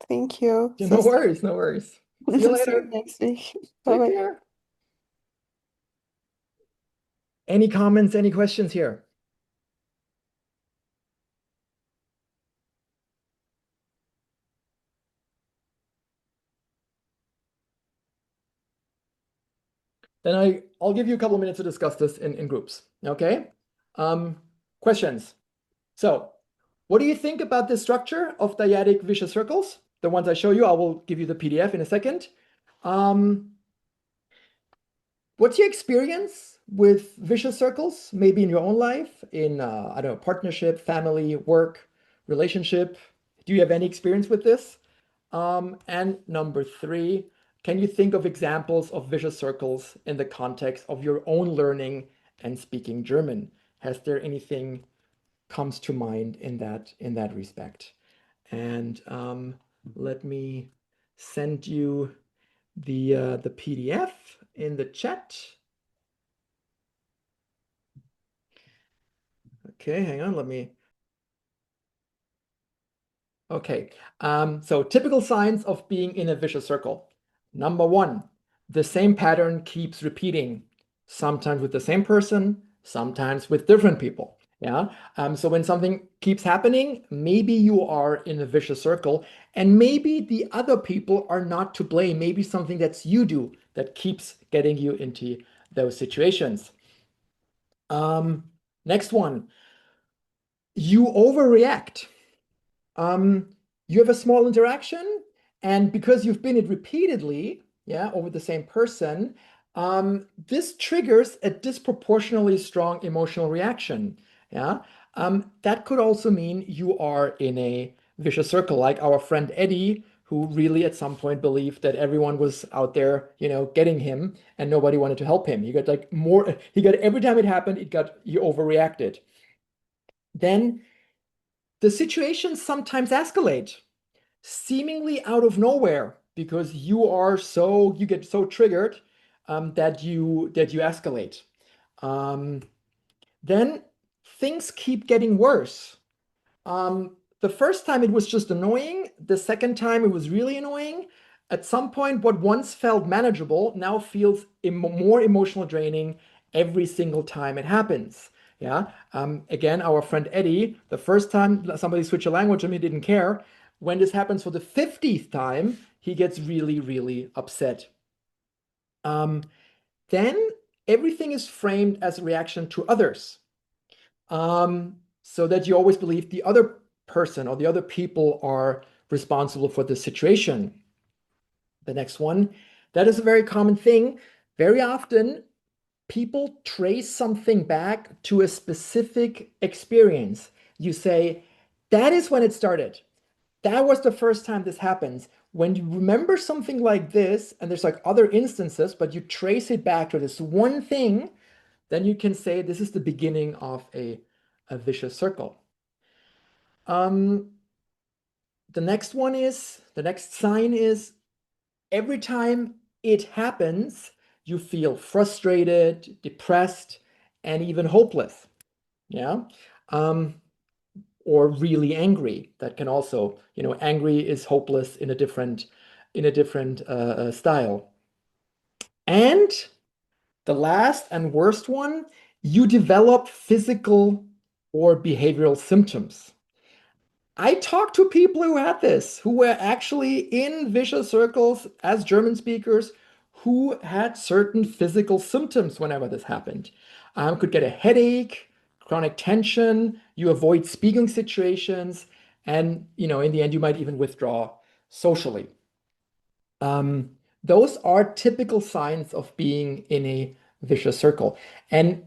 Thank you. No worries, no worries. See you See you later. next week. Take Bye-bye. care. Any comments, any questions here? Then I'll give you a couple of minutes to discuss this in groups, okay? Questions? So, what do you think about this structure of dyadic vicious circles? The ones I show you, I will give you the PDF in a second. What's your experience with vicious circles? Maybe in your own life, in I don't know, partnership, family, work, relationship. Do you have any experience with this? And number three, can you think of examples of vicious circles in the context of your own learning and speaking German? Has there anything comes to mind in that respect? And let me send you the PDF in the chat. Okay, hang on, let me. Okay, so typical signs of being in a vicious circle. Number one, the same pattern keeps repeating, sometimes with the same person, sometimes with different people. Yeah. So when something keeps happening, maybe you are in a vicious circle, and maybe the other people are not to blame. Maybe something that's you do that keeps getting you into those situations. Next one, you overreact. You have a small interaction, and because you've been it repeatedly, yeah, over the same person, this triggers a disproportionately strong emotional reaction. Yeah. That could also mean you are in a vicious circle, like our friend Eddie, who really at some point believed that everyone was out there, getting him, and nobody wanted to help him. He got like more, he got every time it happened, he overreacted. Then the situations sometimes escalate, seemingly out of nowhere, because you get so triggered that you escalate. Then things keep getting worse. The first time it was just annoying. The second time it was really annoying. At some point, what once felt manageable now feels more emotional draining every single time it happens. Yeah. Again, our friend Eddie, the first time somebody switched a language and he didn't care. When this happens for the 50th time, he gets really, really upset. Then everything is framed as a reaction to others. So that you always believe the other person or the other people are responsible for the situation. The next one, that is a very common thing. Very often, people trace something back to a specific experience. You say, that is when it started. That was the first time this happens. When you remember something like this, and there's like other instances, but you trace it back to this one thing, then you can say this is the beginning of a vicious circle. The next sign is every time it happens, you feel frustrated, depressed, and even hopeless. Yeah. Or really angry. That can also, angry is hopeless in a different style. And the last and worst one, you develop physical or behavioral symptoms. I talked to people who had this, who were actually in vicious circles as German speakers, who had certain physical symptoms whenever this happened. Could get a headache, chronic tension, you avoid speaking situations, and in the end, you might even withdraw socially. Those are typical signs of being in a vicious circle. And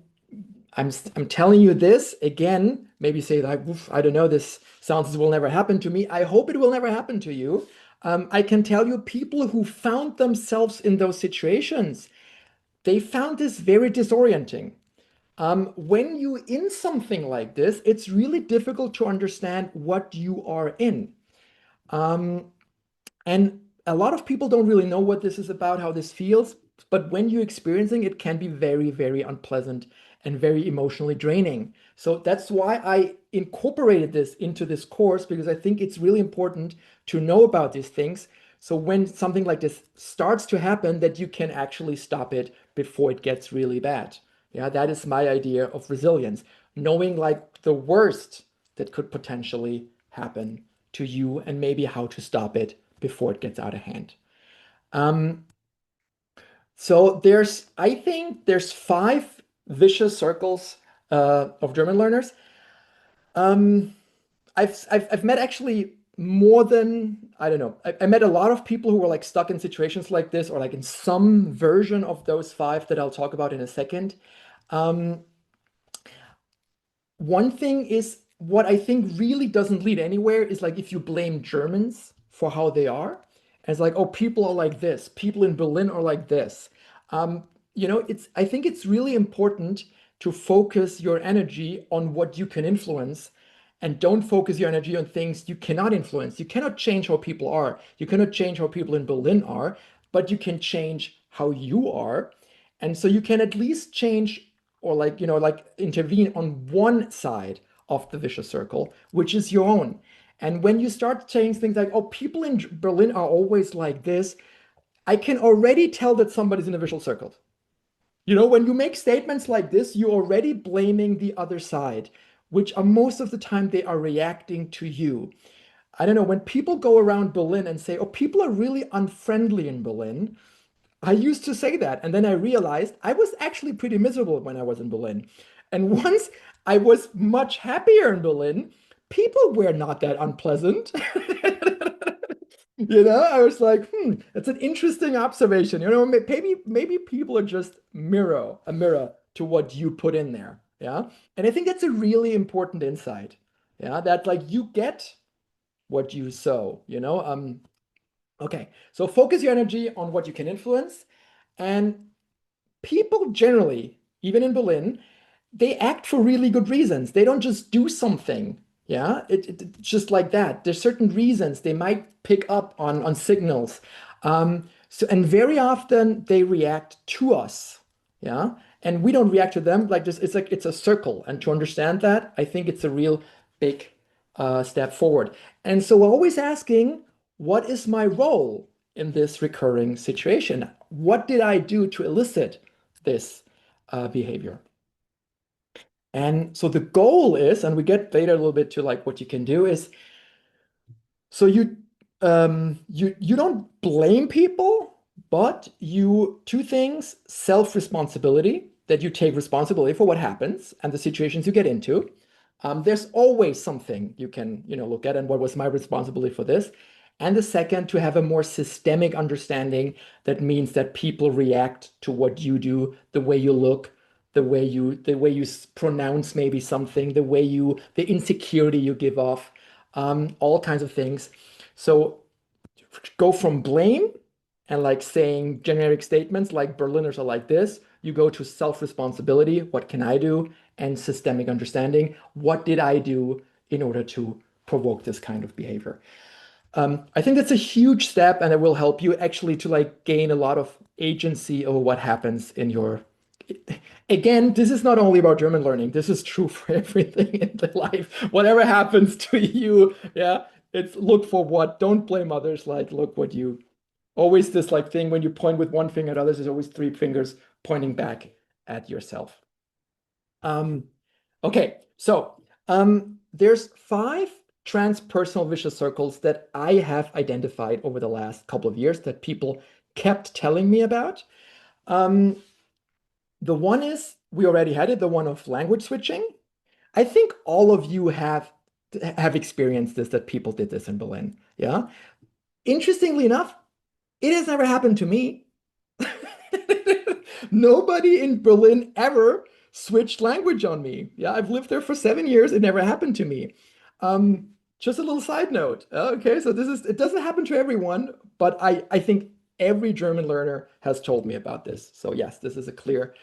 I'm telling you this again, maybe say like, I don't know, this sounds as will never happen to me. I hope it will never happen to you. I can tell you people who found themselves in those situations, they found this very disorienting. When you in something like this, it's really difficult to understand what you are in. And a lot of people don't really know what this is about, how this feels, but when you're experiencing it can be very, very unpleasant and very emotionally draining. So that's why I incorporated this into this course, because I think it's really important to know about these things. So when something like this starts to happen, that you can actually stop it before it gets really bad. Yeah, that is my idea of resilience, knowing like the worst that could potentially happen to you and maybe how to stop it before it gets out of hand. So I think there's 5 vicious circles of German learners. I've met actually more than, I don't know, I met a lot of people who were like stuck in situations like this, or like in some version of those 5 that I'll talk about in a second. One thing is, what I think really doesn't lead anywhere is like if you blame Germans for how they are. And it's like, oh, people are like this, people in Berlin are like this. I think it's really important to focus your energy on what you can influence, and don't focus your energy on things you cannot influence. You cannot change how people are. You cannot change how people in Berlin are, but you can change how you are. And so you can at least change, or like intervene on one side of the vicious circle, which is your own. And when you start saying things like, oh, people in Berlin are always like this, I can already tell that somebody's in a vicious circle. When you make statements like this, you're already blaming the other side, which are most of the time they are reacting to you. I don't know, when people go around Berlin and say, oh, people are really unfriendly in Berlin, I used to say that. And then I realized I was actually pretty miserable when I was in Berlin. And once I was much happier in Berlin, people were not that unpleasant. I was like, that's an interesting observation. Maybe people are just a mirror to what you put in there. Yeah. And I think that's a really important insight. Yeah. That like you get what you sow, Okay. So focus your energy on what you can influence. And people generally, even in Berlin, they act for really good reasons. They don't just do something. Yeah, it's just like that. There's certain reasons they might pick up on signals. And very often they react to us. Yeah, and we don't react to them like this. It's like it's a circle. And to understand that, I think it's a real big step forward. And so we're always asking, what is my role in this recurring situation? What did I do to elicit this behavior? And so the goal is, and we get later a little bit to like what you can do is, so you don't blame people, but two things: self-responsibility, that you take responsibility for what happens and the situations you get into. There's always something you can look at, and what was my responsibility for this? And the second, to have a more systemic understanding. That means that people react to what you do, the way you look, the way you pronounce maybe something, the insecurity you give off, all kinds of things. So go from blame and like saying generic statements like Berliners are like this. You go to self-responsibility. What can I do? And systemic understanding. What did I do in order to provoke this kind of behavior? I think that's a huge step, and it will help you actually to like gain a lot of agency over what happens in your. Again, this is not only about German learning. This is true for everything in the life. Whatever happens to you, yeah, it's look for what. Don't blame others. Like, look what you. Always this like thing when you point with one finger at others, there's always 3 fingers pointing back at yourself. Okay, so there's 5 transpersonal vicious circles that I have identified over the last couple of years that people kept telling me about. The one is, we already had it, the one of language switching. I think all of you have experienced this, that people did this in Berlin. Yeah. Interestingly enough, it has never happened to me. Nobody in Berlin ever switched language on me. Yeah, I've lived there for 7 years. It never happened to me. Just a little side note. Okay, so it doesn't happen to everyone, but I think every German learner has told me about this. So yes, this is a clear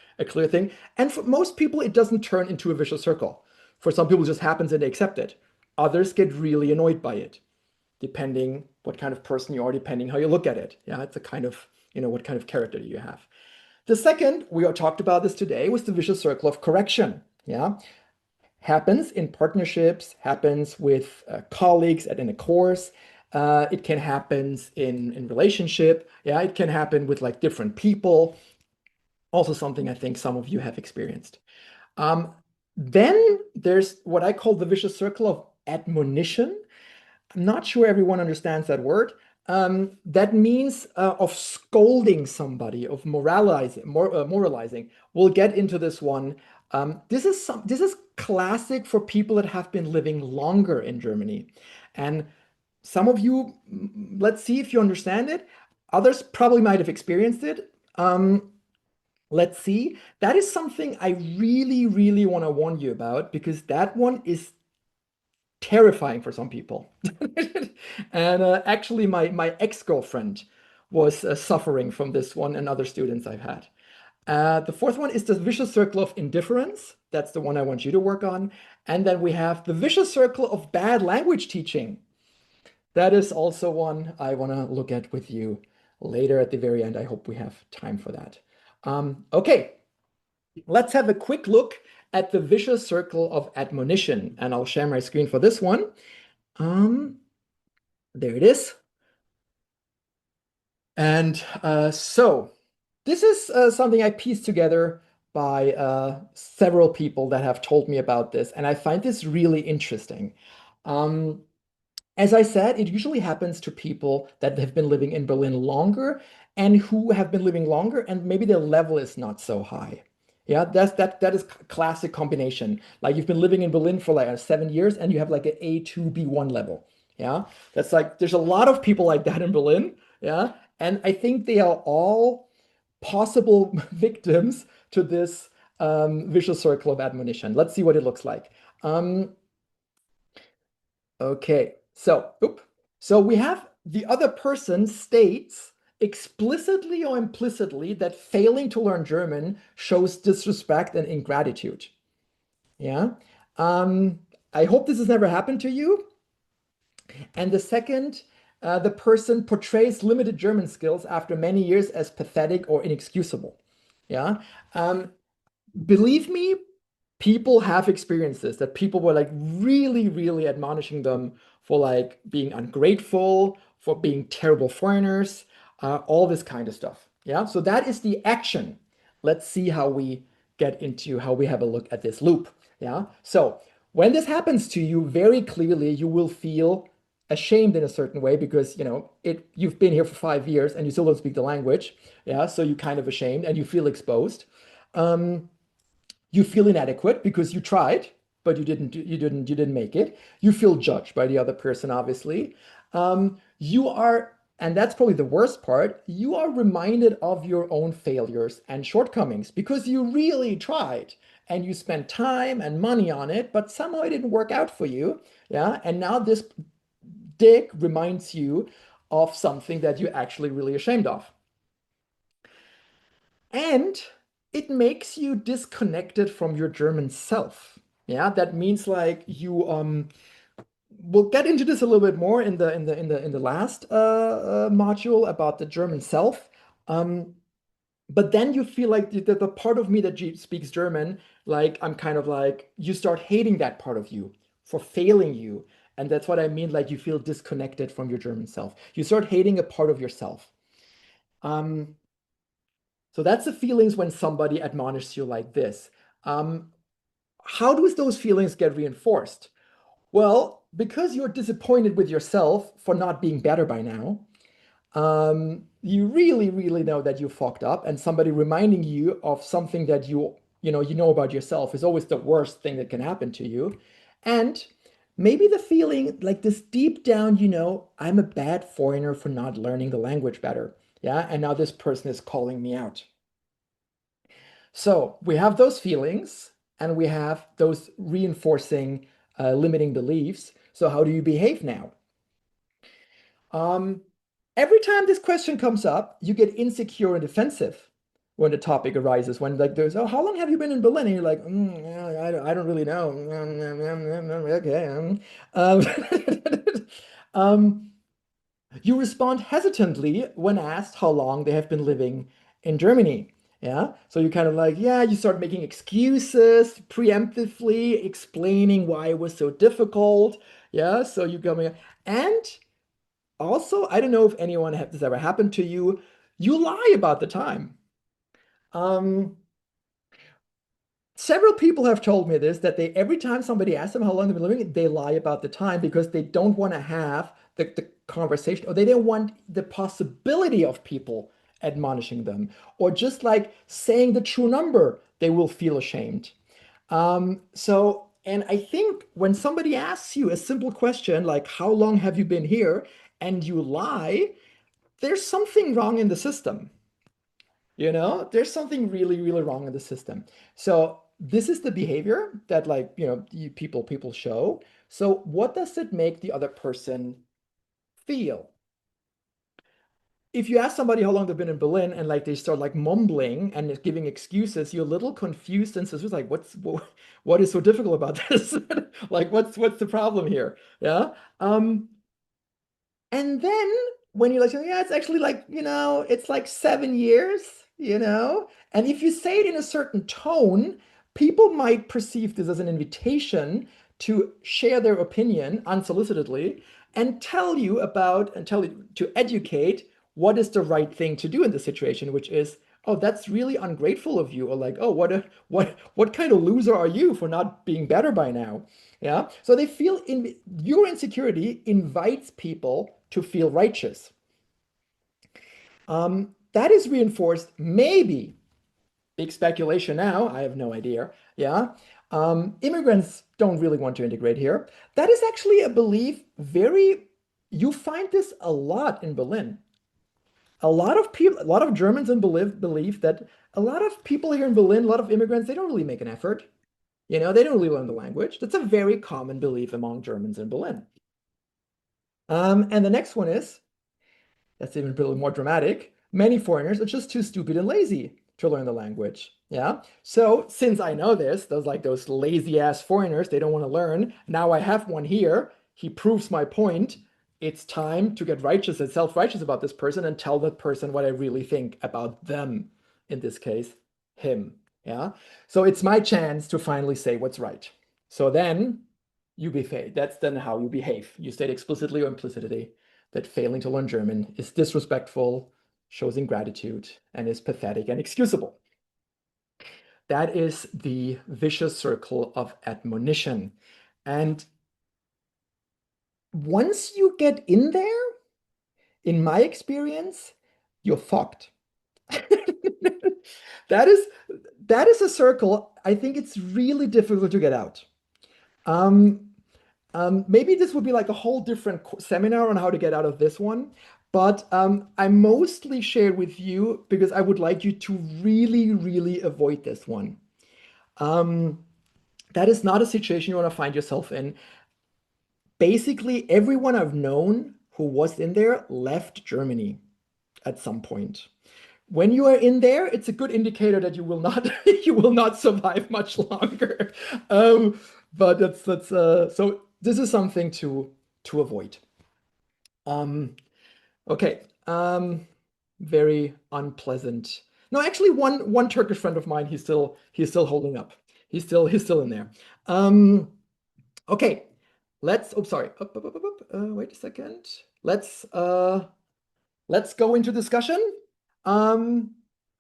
thing. And for most people, it doesn't turn into a vicious circle. For some people, it just happens and they accept it. Others get really annoyed by it, depending what kind of person you are, depending how you look at it. Yeah, it's a kind of, what kind of character do you have. The second, we talked about this today, was the vicious circle of correction. Yeah, happens in partnerships, happens with colleagues in a course. It can happen in relationship. Yeah, it can happen with like different people. Also something I think some of you have experienced. Then there's what I call the vicious circle of admonition. I'm not sure everyone understands that word. That means of scolding somebody, of moralizing. We'll get into this one This is classic for people that have been living longer in Germany. And some of you, let's see if you understand it. Others probably might have experienced it. Let's see. That is something I really, really want to warn you about because that one is terrifying for some people. And actually, my ex-girlfriend was suffering from this one and other students I've had. The fourth one is the vicious circle of indifference. That's the one I want you to work on. And then we have the vicious circle of bad language teaching. That is also one I want to look at with you later at the very end. I hope we have time for that. Okay, let's have a quick look at the vicious circle of admonition. And I'll share my screen for this one. There it is. And so this is something I pieced together by several people that have told me about this, and I find this really interesting. As I said, it usually happens to people that have been living in Berlin longer and who have been living longer, and maybe their level is not so high. Yeah, that is classic combination. Like you've been living in Berlin for like 7 years and you have like an A2 B1 level. Yeah, that's like there's a lot of people like that in Berlin. Yeah, and I think they are all possible victims to this vicious circle of admonition. Let's see what it looks like. Okay, so we have the other person states explicitly or implicitly that failing to learn German shows disrespect and ingratitude. Yeah, I hope this has never happened to you. And the second, the person portrays limited German skills after many years as pathetic or inexcusable. Yeah. Believe me, people have experienced this, that people were like really, really admonishing them for like being ungrateful, for being terrible foreigners, all this kind of stuff. Yeah. So that is the action. Let's see how we get into how we have a look at this loop. Yeah. So when this happens to you, very clearly you will feel ashamed in a certain way because you've been here for 5 years and you still don't speak the language. Yeah. So you're kind of ashamed and you feel exposed. You feel inadequate because you tried, but you didn't make it. You feel judged by the other person, obviously. You are, and that's probably the worst part, you are reminded of your own failures and shortcomings because you really tried and you spent time and money on it, but somehow it didn't work out for you. Yeah. And now this dick reminds you of something that you're actually really ashamed of. And it makes you disconnected from your German self. Yeah, that means like you we'll get into this a little bit more in the last module about the German self. But then you feel like the part of me that speaks German, like I'm kind of like you start hating that part of you for failing you. And that's what I mean, like you feel disconnected from your German self. You start hating a part of yourself. So that's the feelings when somebody admonishes you like this. How do those feelings get reinforced? Well, because you're disappointed with yourself for not being better by now, you really, really know that you fucked up, and somebody reminding you of something that you know about yourself is always the worst thing that can happen to you. And maybe the feeling like this deep down, I'm a bad foreigner for not learning the language better. Yeah, and now this person is calling me out. So we have those feelings and we have those reinforcing limiting beliefs. So how do you behave now? Every time this question comes up, you get insecure and defensive when the topic arises. When like there's, oh, how long have you been in Berlin? And you're like, I don't really know. Okay. You respond hesitantly when asked how long they have been living in Germany. Yeah. So you kind of like, yeah, you start making excuses, preemptively explaining why it was so difficult. Yeah. So you go, and also, I don't know if anyone this ever happened to you. You lie about the time. Several people have told me this, that they every time somebody asks them how long they've been living, they lie about the time because they don't want to have the conversation, or they don't want the possibility of people admonishing them, or just like saying the true number, they will feel ashamed. And I think when somebody asks you a simple question like, how long have you been here? And you lie, there's something wrong in the system. There's something really, really wrong in the system. So this is the behavior that people show. So what does it make the other person feel? If you ask somebody how long they've been in Berlin and they start mumbling and giving excuses, you're a little confused and suspicious, like what is so difficult about this? What's the problem here? Yeah. And then when you're yeah, it's actually it's 7 years, and if you say it in a certain tone, people might perceive this as an invitation to share their opinion unsolicitedly and tell you to educate what is the right thing to do in the situation, which is, oh, that's really ungrateful of you, or oh, what kind of loser are you for not being better by now? Yeah. So they feel your insecurity invites people to feel righteous. That is reinforced, maybe, big speculation now, I have no idea. Yeah. Immigrants don't really want to integrate here. That is actually a belief you find this a lot in Berlin. A lot of people, a lot of Germans in Berlin believe that a lot of people here in Berlin, a lot of immigrants, they don't really make an effort. They don't really learn the language. That's a very common belief among Germans in Berlin. And the next one is, that's even a little more dramatic. Many foreigners are just too stupid and lazy to learn the language. Yeah. So since I know this, those lazy ass foreigners, they don't want to learn. Now I have one here. He proves my point. It's time to get righteous and self-righteous about this person and tell that person what I really think about them. In this case, him. Yeah. So it's my chance to finally say what's right. So then you behave. That's then how you behave. You state explicitly or implicitly that failing to learn German is disrespectful, shows ingratitude, and is pathetic and excusable. That is the vicious circle of admonition. And once you get in there, in my experience, you're fucked. That is a circle. I think it's really difficult to get out. Maybe this would be a whole different seminar on how to get out of this one, but I mostly share with you because I would like you to really, really avoid this one. That is not a situation you want to find yourself in. Basically, everyone I've known who was in there left Germany at some point. When you are in there, it's a good indicator that you will not survive much longer. But that's so this is something to avoid. Okay. Very unpleasant. No, actually, one Turkish friend of mine, he's still holding up. He's still in there. Okay. Sorry. Wait a second. Let's go into discussion.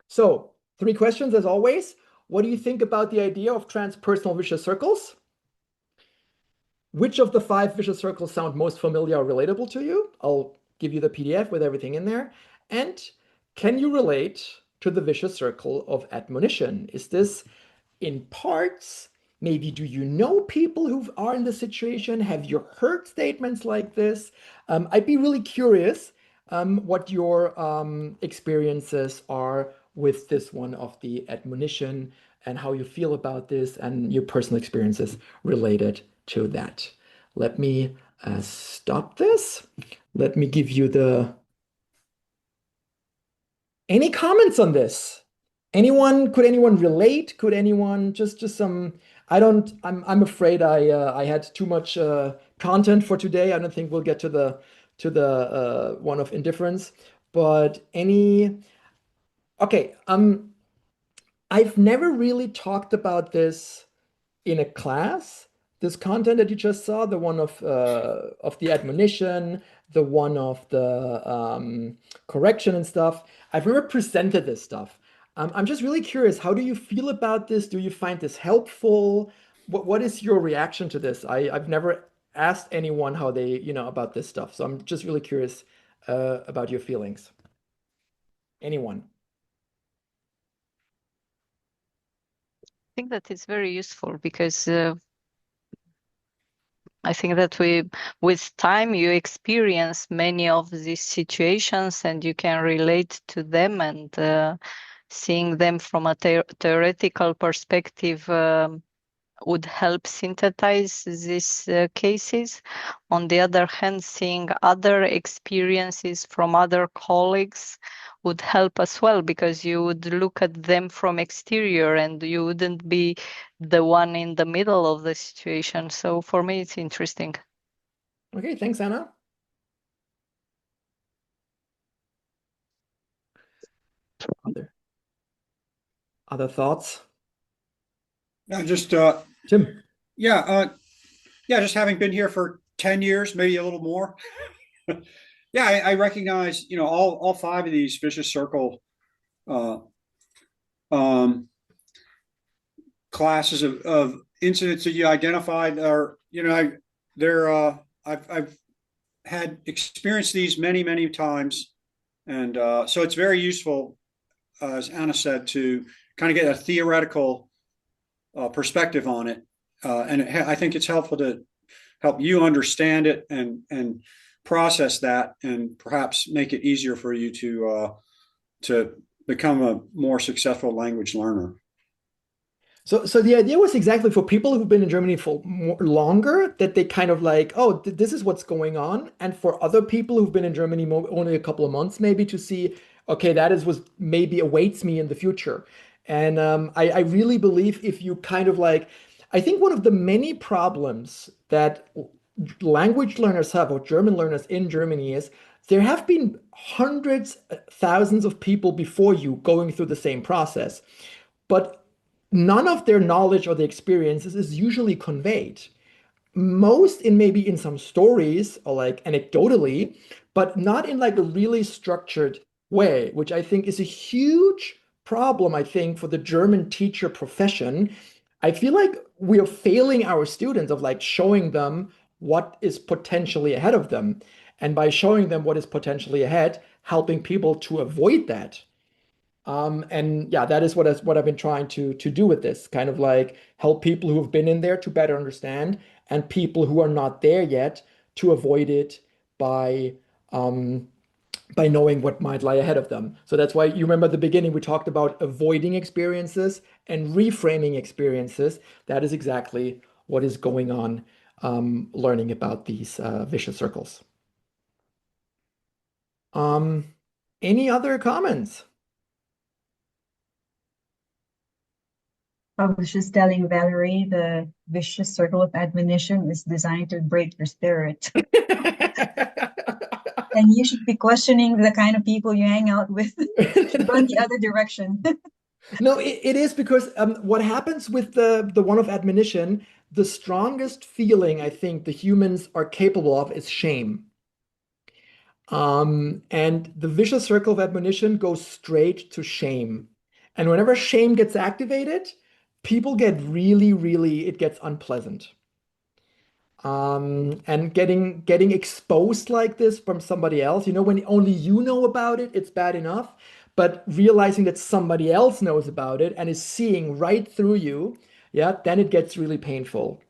So 3 questions as always. What do you think about the idea of transpersonal vicious circles? Which of the 5 vicious circles sound most familiar or relatable to you? I'll give you the PDF with everything in there. And can you relate to the vicious circle of admonition? Is this in parts? Maybe do you know people who are in this situation? Have you heard statements like this? I'd be really curious what your experiences are with this one of the admonition and how you feel about this and your personal experiences related to that. Let me stop this. Let me give you any comments on this? Could anyone relate? Could anyone just some, I'm afraid I had too much content for today. I don't think we'll get to the one of indifference, but okay, I've never really talked about this in a class. This content that you just saw, the one of the admonition, the one of the correction and stuff. I've never presented this stuff. I'm just really curious, how do you feel about this? Do you find this helpful? What is your reaction to this? I've never asked anyone how they, about this stuff. So I'm just really curious about your feelings. Anyone? think that it's very useful because I think that with time, you experience many of these situations and you can relate to them, and seeing them from a theoretical perspective would help synthesize these cases. On the other hand, seeing other experiences from other colleagues would help as well, because you would look at them from exterior and you wouldn't be the one in the middle of the situation. So for me, it's interesting. Okay, thanks, Anna. Other thoughts? Yeah, just Tim. yeah, just having been here for 10 years, maybe a little more. Yeah, I recognize, all five of these vicious circle classes of incidents that you identified are, I've had experienced these many, many times. And so it's very useful, as Anna said, to kind of get a theoretical perspective on it. And I think it's helpful to help you understand it and process that, and perhaps make it easier for you to become a more successful language learner. So the idea was exactly for people who've been in Germany for longer, that they kind of like, oh, this is what's going on. And for other people who've been in Germany only a couple of months, maybe to see, okay, that is what maybe awaits me in the future. And I really believe if you kind of like, I think one of the many problems that language learners have, or German learners in Germany, is there have been hundreds, thousands of people before you going through the same process. But none of their knowledge or the experiences is usually conveyed. Most in maybe in some stories or like anecdotally, but not in like a really structured way, which I think is a huge problem, I think, for the German teacher profession. I feel like we are failing our students of like showing them what is potentially ahead of them. And by showing them what is potentially ahead, helping people to avoid that. And yeah, that is what I've been trying to do with this, kind of like help people who have been in there to better understand, and people who are not there yet to avoid it by knowing what might lie ahead of them. So that's why you remember at the beginning we talked about avoiding experiences and reframing experiences. That is exactly what is going on learning about these vicious circles. Any other comments? I was just telling Valerie the vicious circle of admonition is designed to break your spirit. And you should be questioning the kind of people you hang out with. Should run the other direction. No, it is because what happens with the one of admonition, the strongest feeling I think the humans are capable of is shame. And the vicious circle of admonition goes straight to shame. And whenever shame gets activated, people get really, it gets unpleasant. And getting exposed like this from somebody else, when only you know about it, it's bad enough. But realizing that somebody else knows about it and is seeing right through you, yeah, then it gets really painful.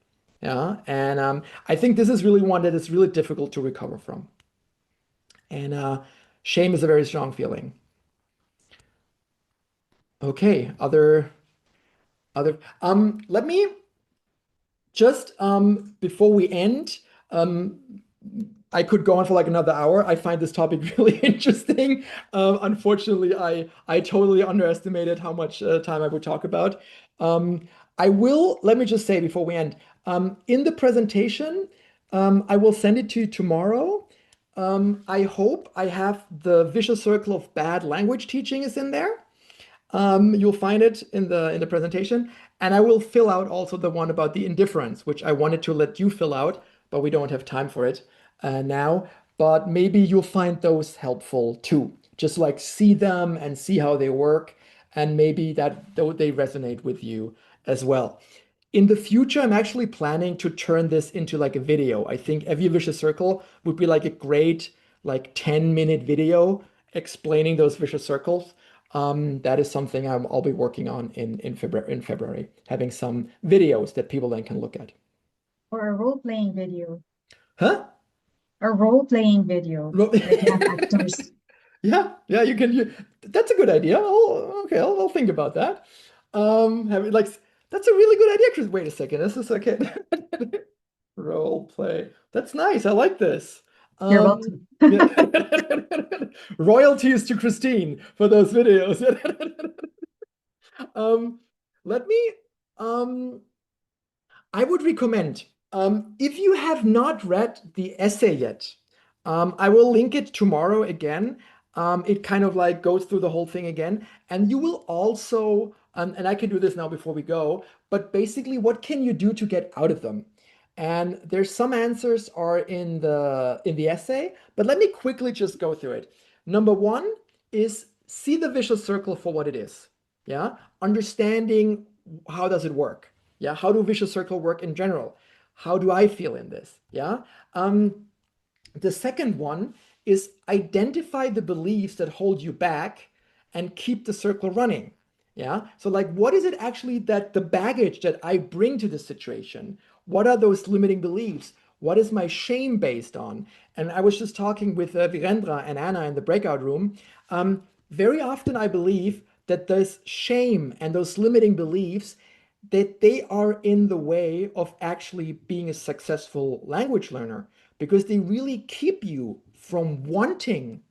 Yeah. And I think this is really one that is really difficult to recover from. And shame is a very strong feeling. Okay, let me just before we end, I could go on for like another hour. I find this topic really interesting. Unfortunately, I totally underestimated how much time I would talk about. Let me just say before we end, in the presentation, I will send it to you tomorrow. I hope I have the vicious circle of bad language teaching is in there. You'll find it in the presentation, and I will fill out also the one about the indifference, which I wanted to let you fill out, but we don't have time for it now. But maybe you'll find those helpful too. Just like see them and see how they work, and maybe that they resonate with you as well. In the future, I'm actually planning to turn this into like a video. I think every vicious circle would be like a great like 10-minute video explaining those vicious circles. That is something I'll be working on in February, having some videos that people then can look at. Or a role-playing video. Huh? A role-playing video. Like you have actors. Yeah, you can. That's a good idea. I'll think about that. That's a really good idea, Chris. Wait a second. This is okay. Role play. That's nice. I like this. You're welcome. Yeah. Royalties to Christine for those videos. Let me I would recommend, if you have not read the essay yet, I will link it tomorrow again. It kind of like goes through the whole thing again. And you will also, and I can do this now before we go, but basically, what can you do to get out of them? And there's some answers are in the essay, but let me quickly just go through it. Number one is see the vicious circle for what it is. Yeah, understanding how does it work. Yeah, how do vicious circle work in general? How do I feel in this? Yeah. The second one is identify the beliefs that hold you back and keep the circle running. Yeah. So like, what is it actually that the baggage that I bring to the situation? What are those limiting beliefs? What is my shame based on? And I was just talking with Virendra and Anna in the breakout room. Very often I believe that this shame and those limiting beliefs that they are in the way of actually being a successful language learner because they really keep you from wanting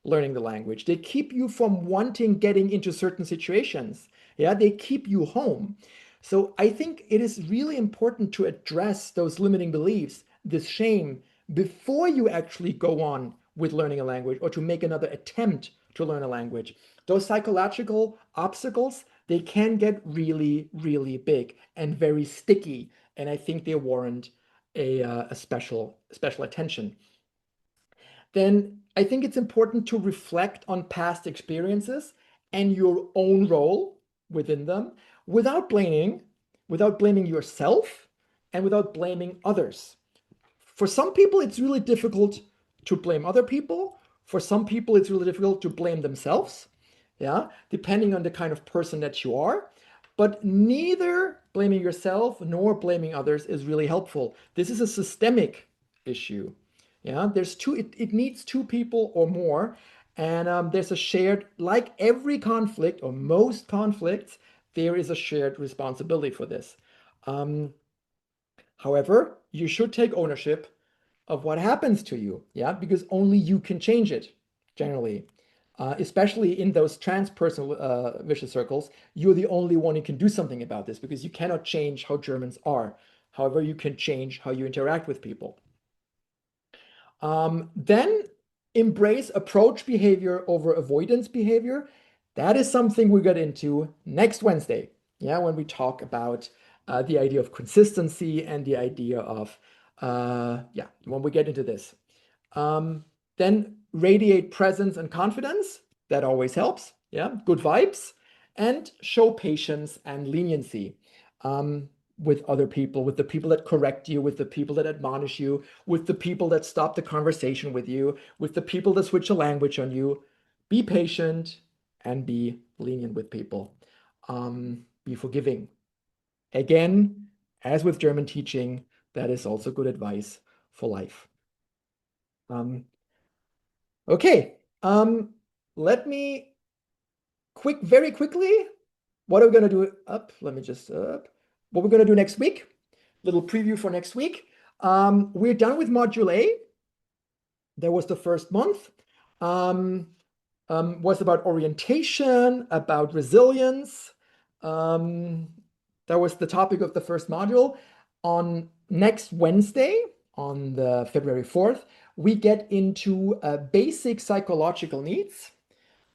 learning the language. They keep you from wanting getting into certain situations. Yeah, they keep you home. So I think it is really important to address those limiting beliefs, this shame, before you actually go on with learning a language or to make another attempt to learn a language. Those psychological obstacles, they can get really, really big and very sticky. And I think they warrant a special attention. Then I think it's important to reflect on past experiences and your own role within them without blaming yourself and without blaming others. For some people, it's really difficult to blame other people. For some people, it's really difficult to blame themselves. Yeah, depending on the kind of person that you are. But neither blaming yourself nor blaming others is really helpful. This is a systemic issue. Yeah, it needs two people or more. And there's a shared, like every conflict or most conflicts, there is a shared responsibility for this. However, you should take ownership of what happens to you, yeah, because only you can change it, generally. Especially in those transpersonal vicious circles, you're the only one who can do something about this because you cannot change how Germans are. However, you can change how you interact with people. Then embrace approach behavior over avoidance behavior. That is something we get into next Wednesday, yeah, when we talk about the idea of consistency and the idea of, when we get into this. Then radiate presence and confidence. That always helps. Yeah, good vibes. And show patience and leniency with other people, with the people that correct you, with the people that admonish you, with the people that stop the conversation with you, with the people that switch a language on you. Be patient and be lenient with people. Be forgiving. Again, as with German teaching, that is also good advice for life. Okay, let me very quickly, what are we going to do? Let me just, what we're going to do next week, little preview for next week. We're done with Module A. That was the first month. Was about orientation, about resilience. That was the topic of the first module. On next Wednesday, on the February 4th, we get into basic psychological needs.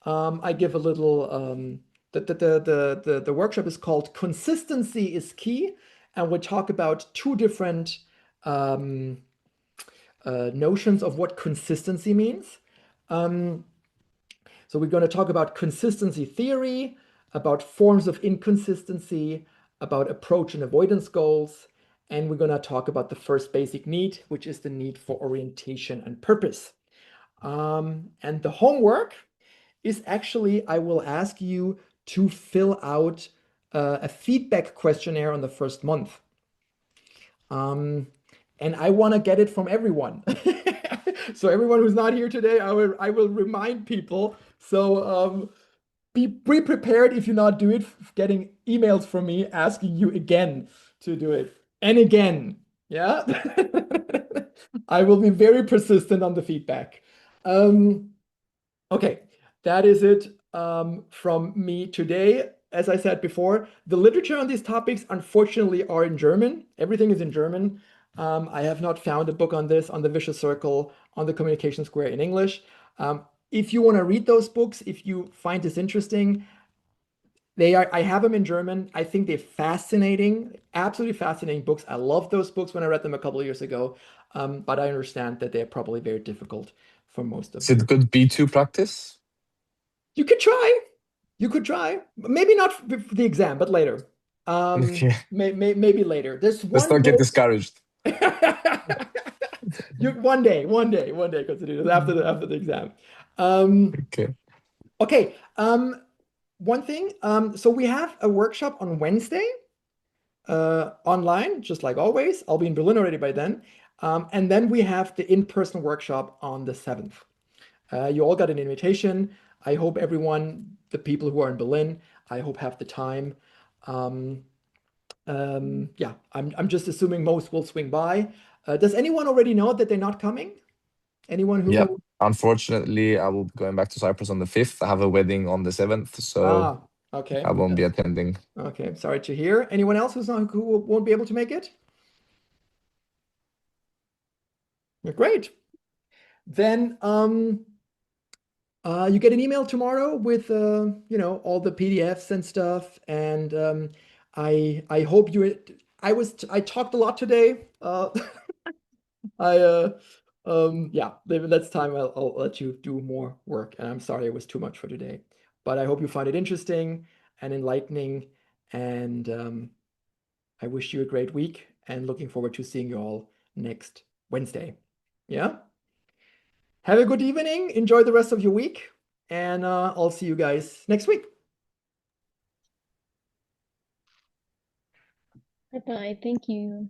I give a little, the workshop is called Consistency is Key, and we talk about two different notions of what consistency means. So we're going to talk about consistency theory, about forms of inconsistency, about approach and avoidance goals, and we're going to talk about the first basic need, which is the need for orientation and purpose. And the homework is actually I will ask you to fill out a feedback questionnaire on the first month. And I want to get it from everyone. So everyone who's not here today, I will remind people. So be prepared if you not do it, getting emails from me asking you again to do it and again. Yeah. I will be very persistent on the feedback. Okay, that is it from me today. As I said before, the literature on these topics, unfortunately, are in German. Everything is in German. I have not found a book on this, on the vicious circle, on the communication square in English. If you want to read those books, if you find this interesting, I have them in German. I think they're fascinating, absolutely fascinating books. I loved those books when I read them a couple of years ago. But I understand that they're probably very difficult for most of Is you. it good B2 practice? You could try. You could try. Maybe not for the exam, but later. Okay. Maybe later. There's Let's one not get book. discouraged. One day, consider it after the exam. Okay. Okay. One thing. So we have a workshop on Wednesday, online, just like always. I'll be in Berlin already by then. And then we have the in-person workshop on the 7th. You all got an invitation. I hope everyone, the people who are in Berlin, I hope have the time. Yeah, I'm just assuming most will swing by. Does anyone already know that they're not coming? Anyone who? Yeah. Unfortunately, I will be going back to Cyprus on the 5th. I have a wedding on the 7th, so Okay. I won't be attending. Okay, sorry to hear. Anyone else who won't be able to make it? Great. Then you get an email tomorrow with all the PDFs and stuff. And I hope you. I talked a lot today. Yeah, maybe next time I'll let you do more work. And I'm sorry it was too much for today, but I hope you find it interesting and enlightening. And I wish you a great week and looking forward to seeing you all next Wednesday. Yeah. Have a good evening. Enjoy the rest of your week. And I'll see you guys next week. Bye-bye. Thank you.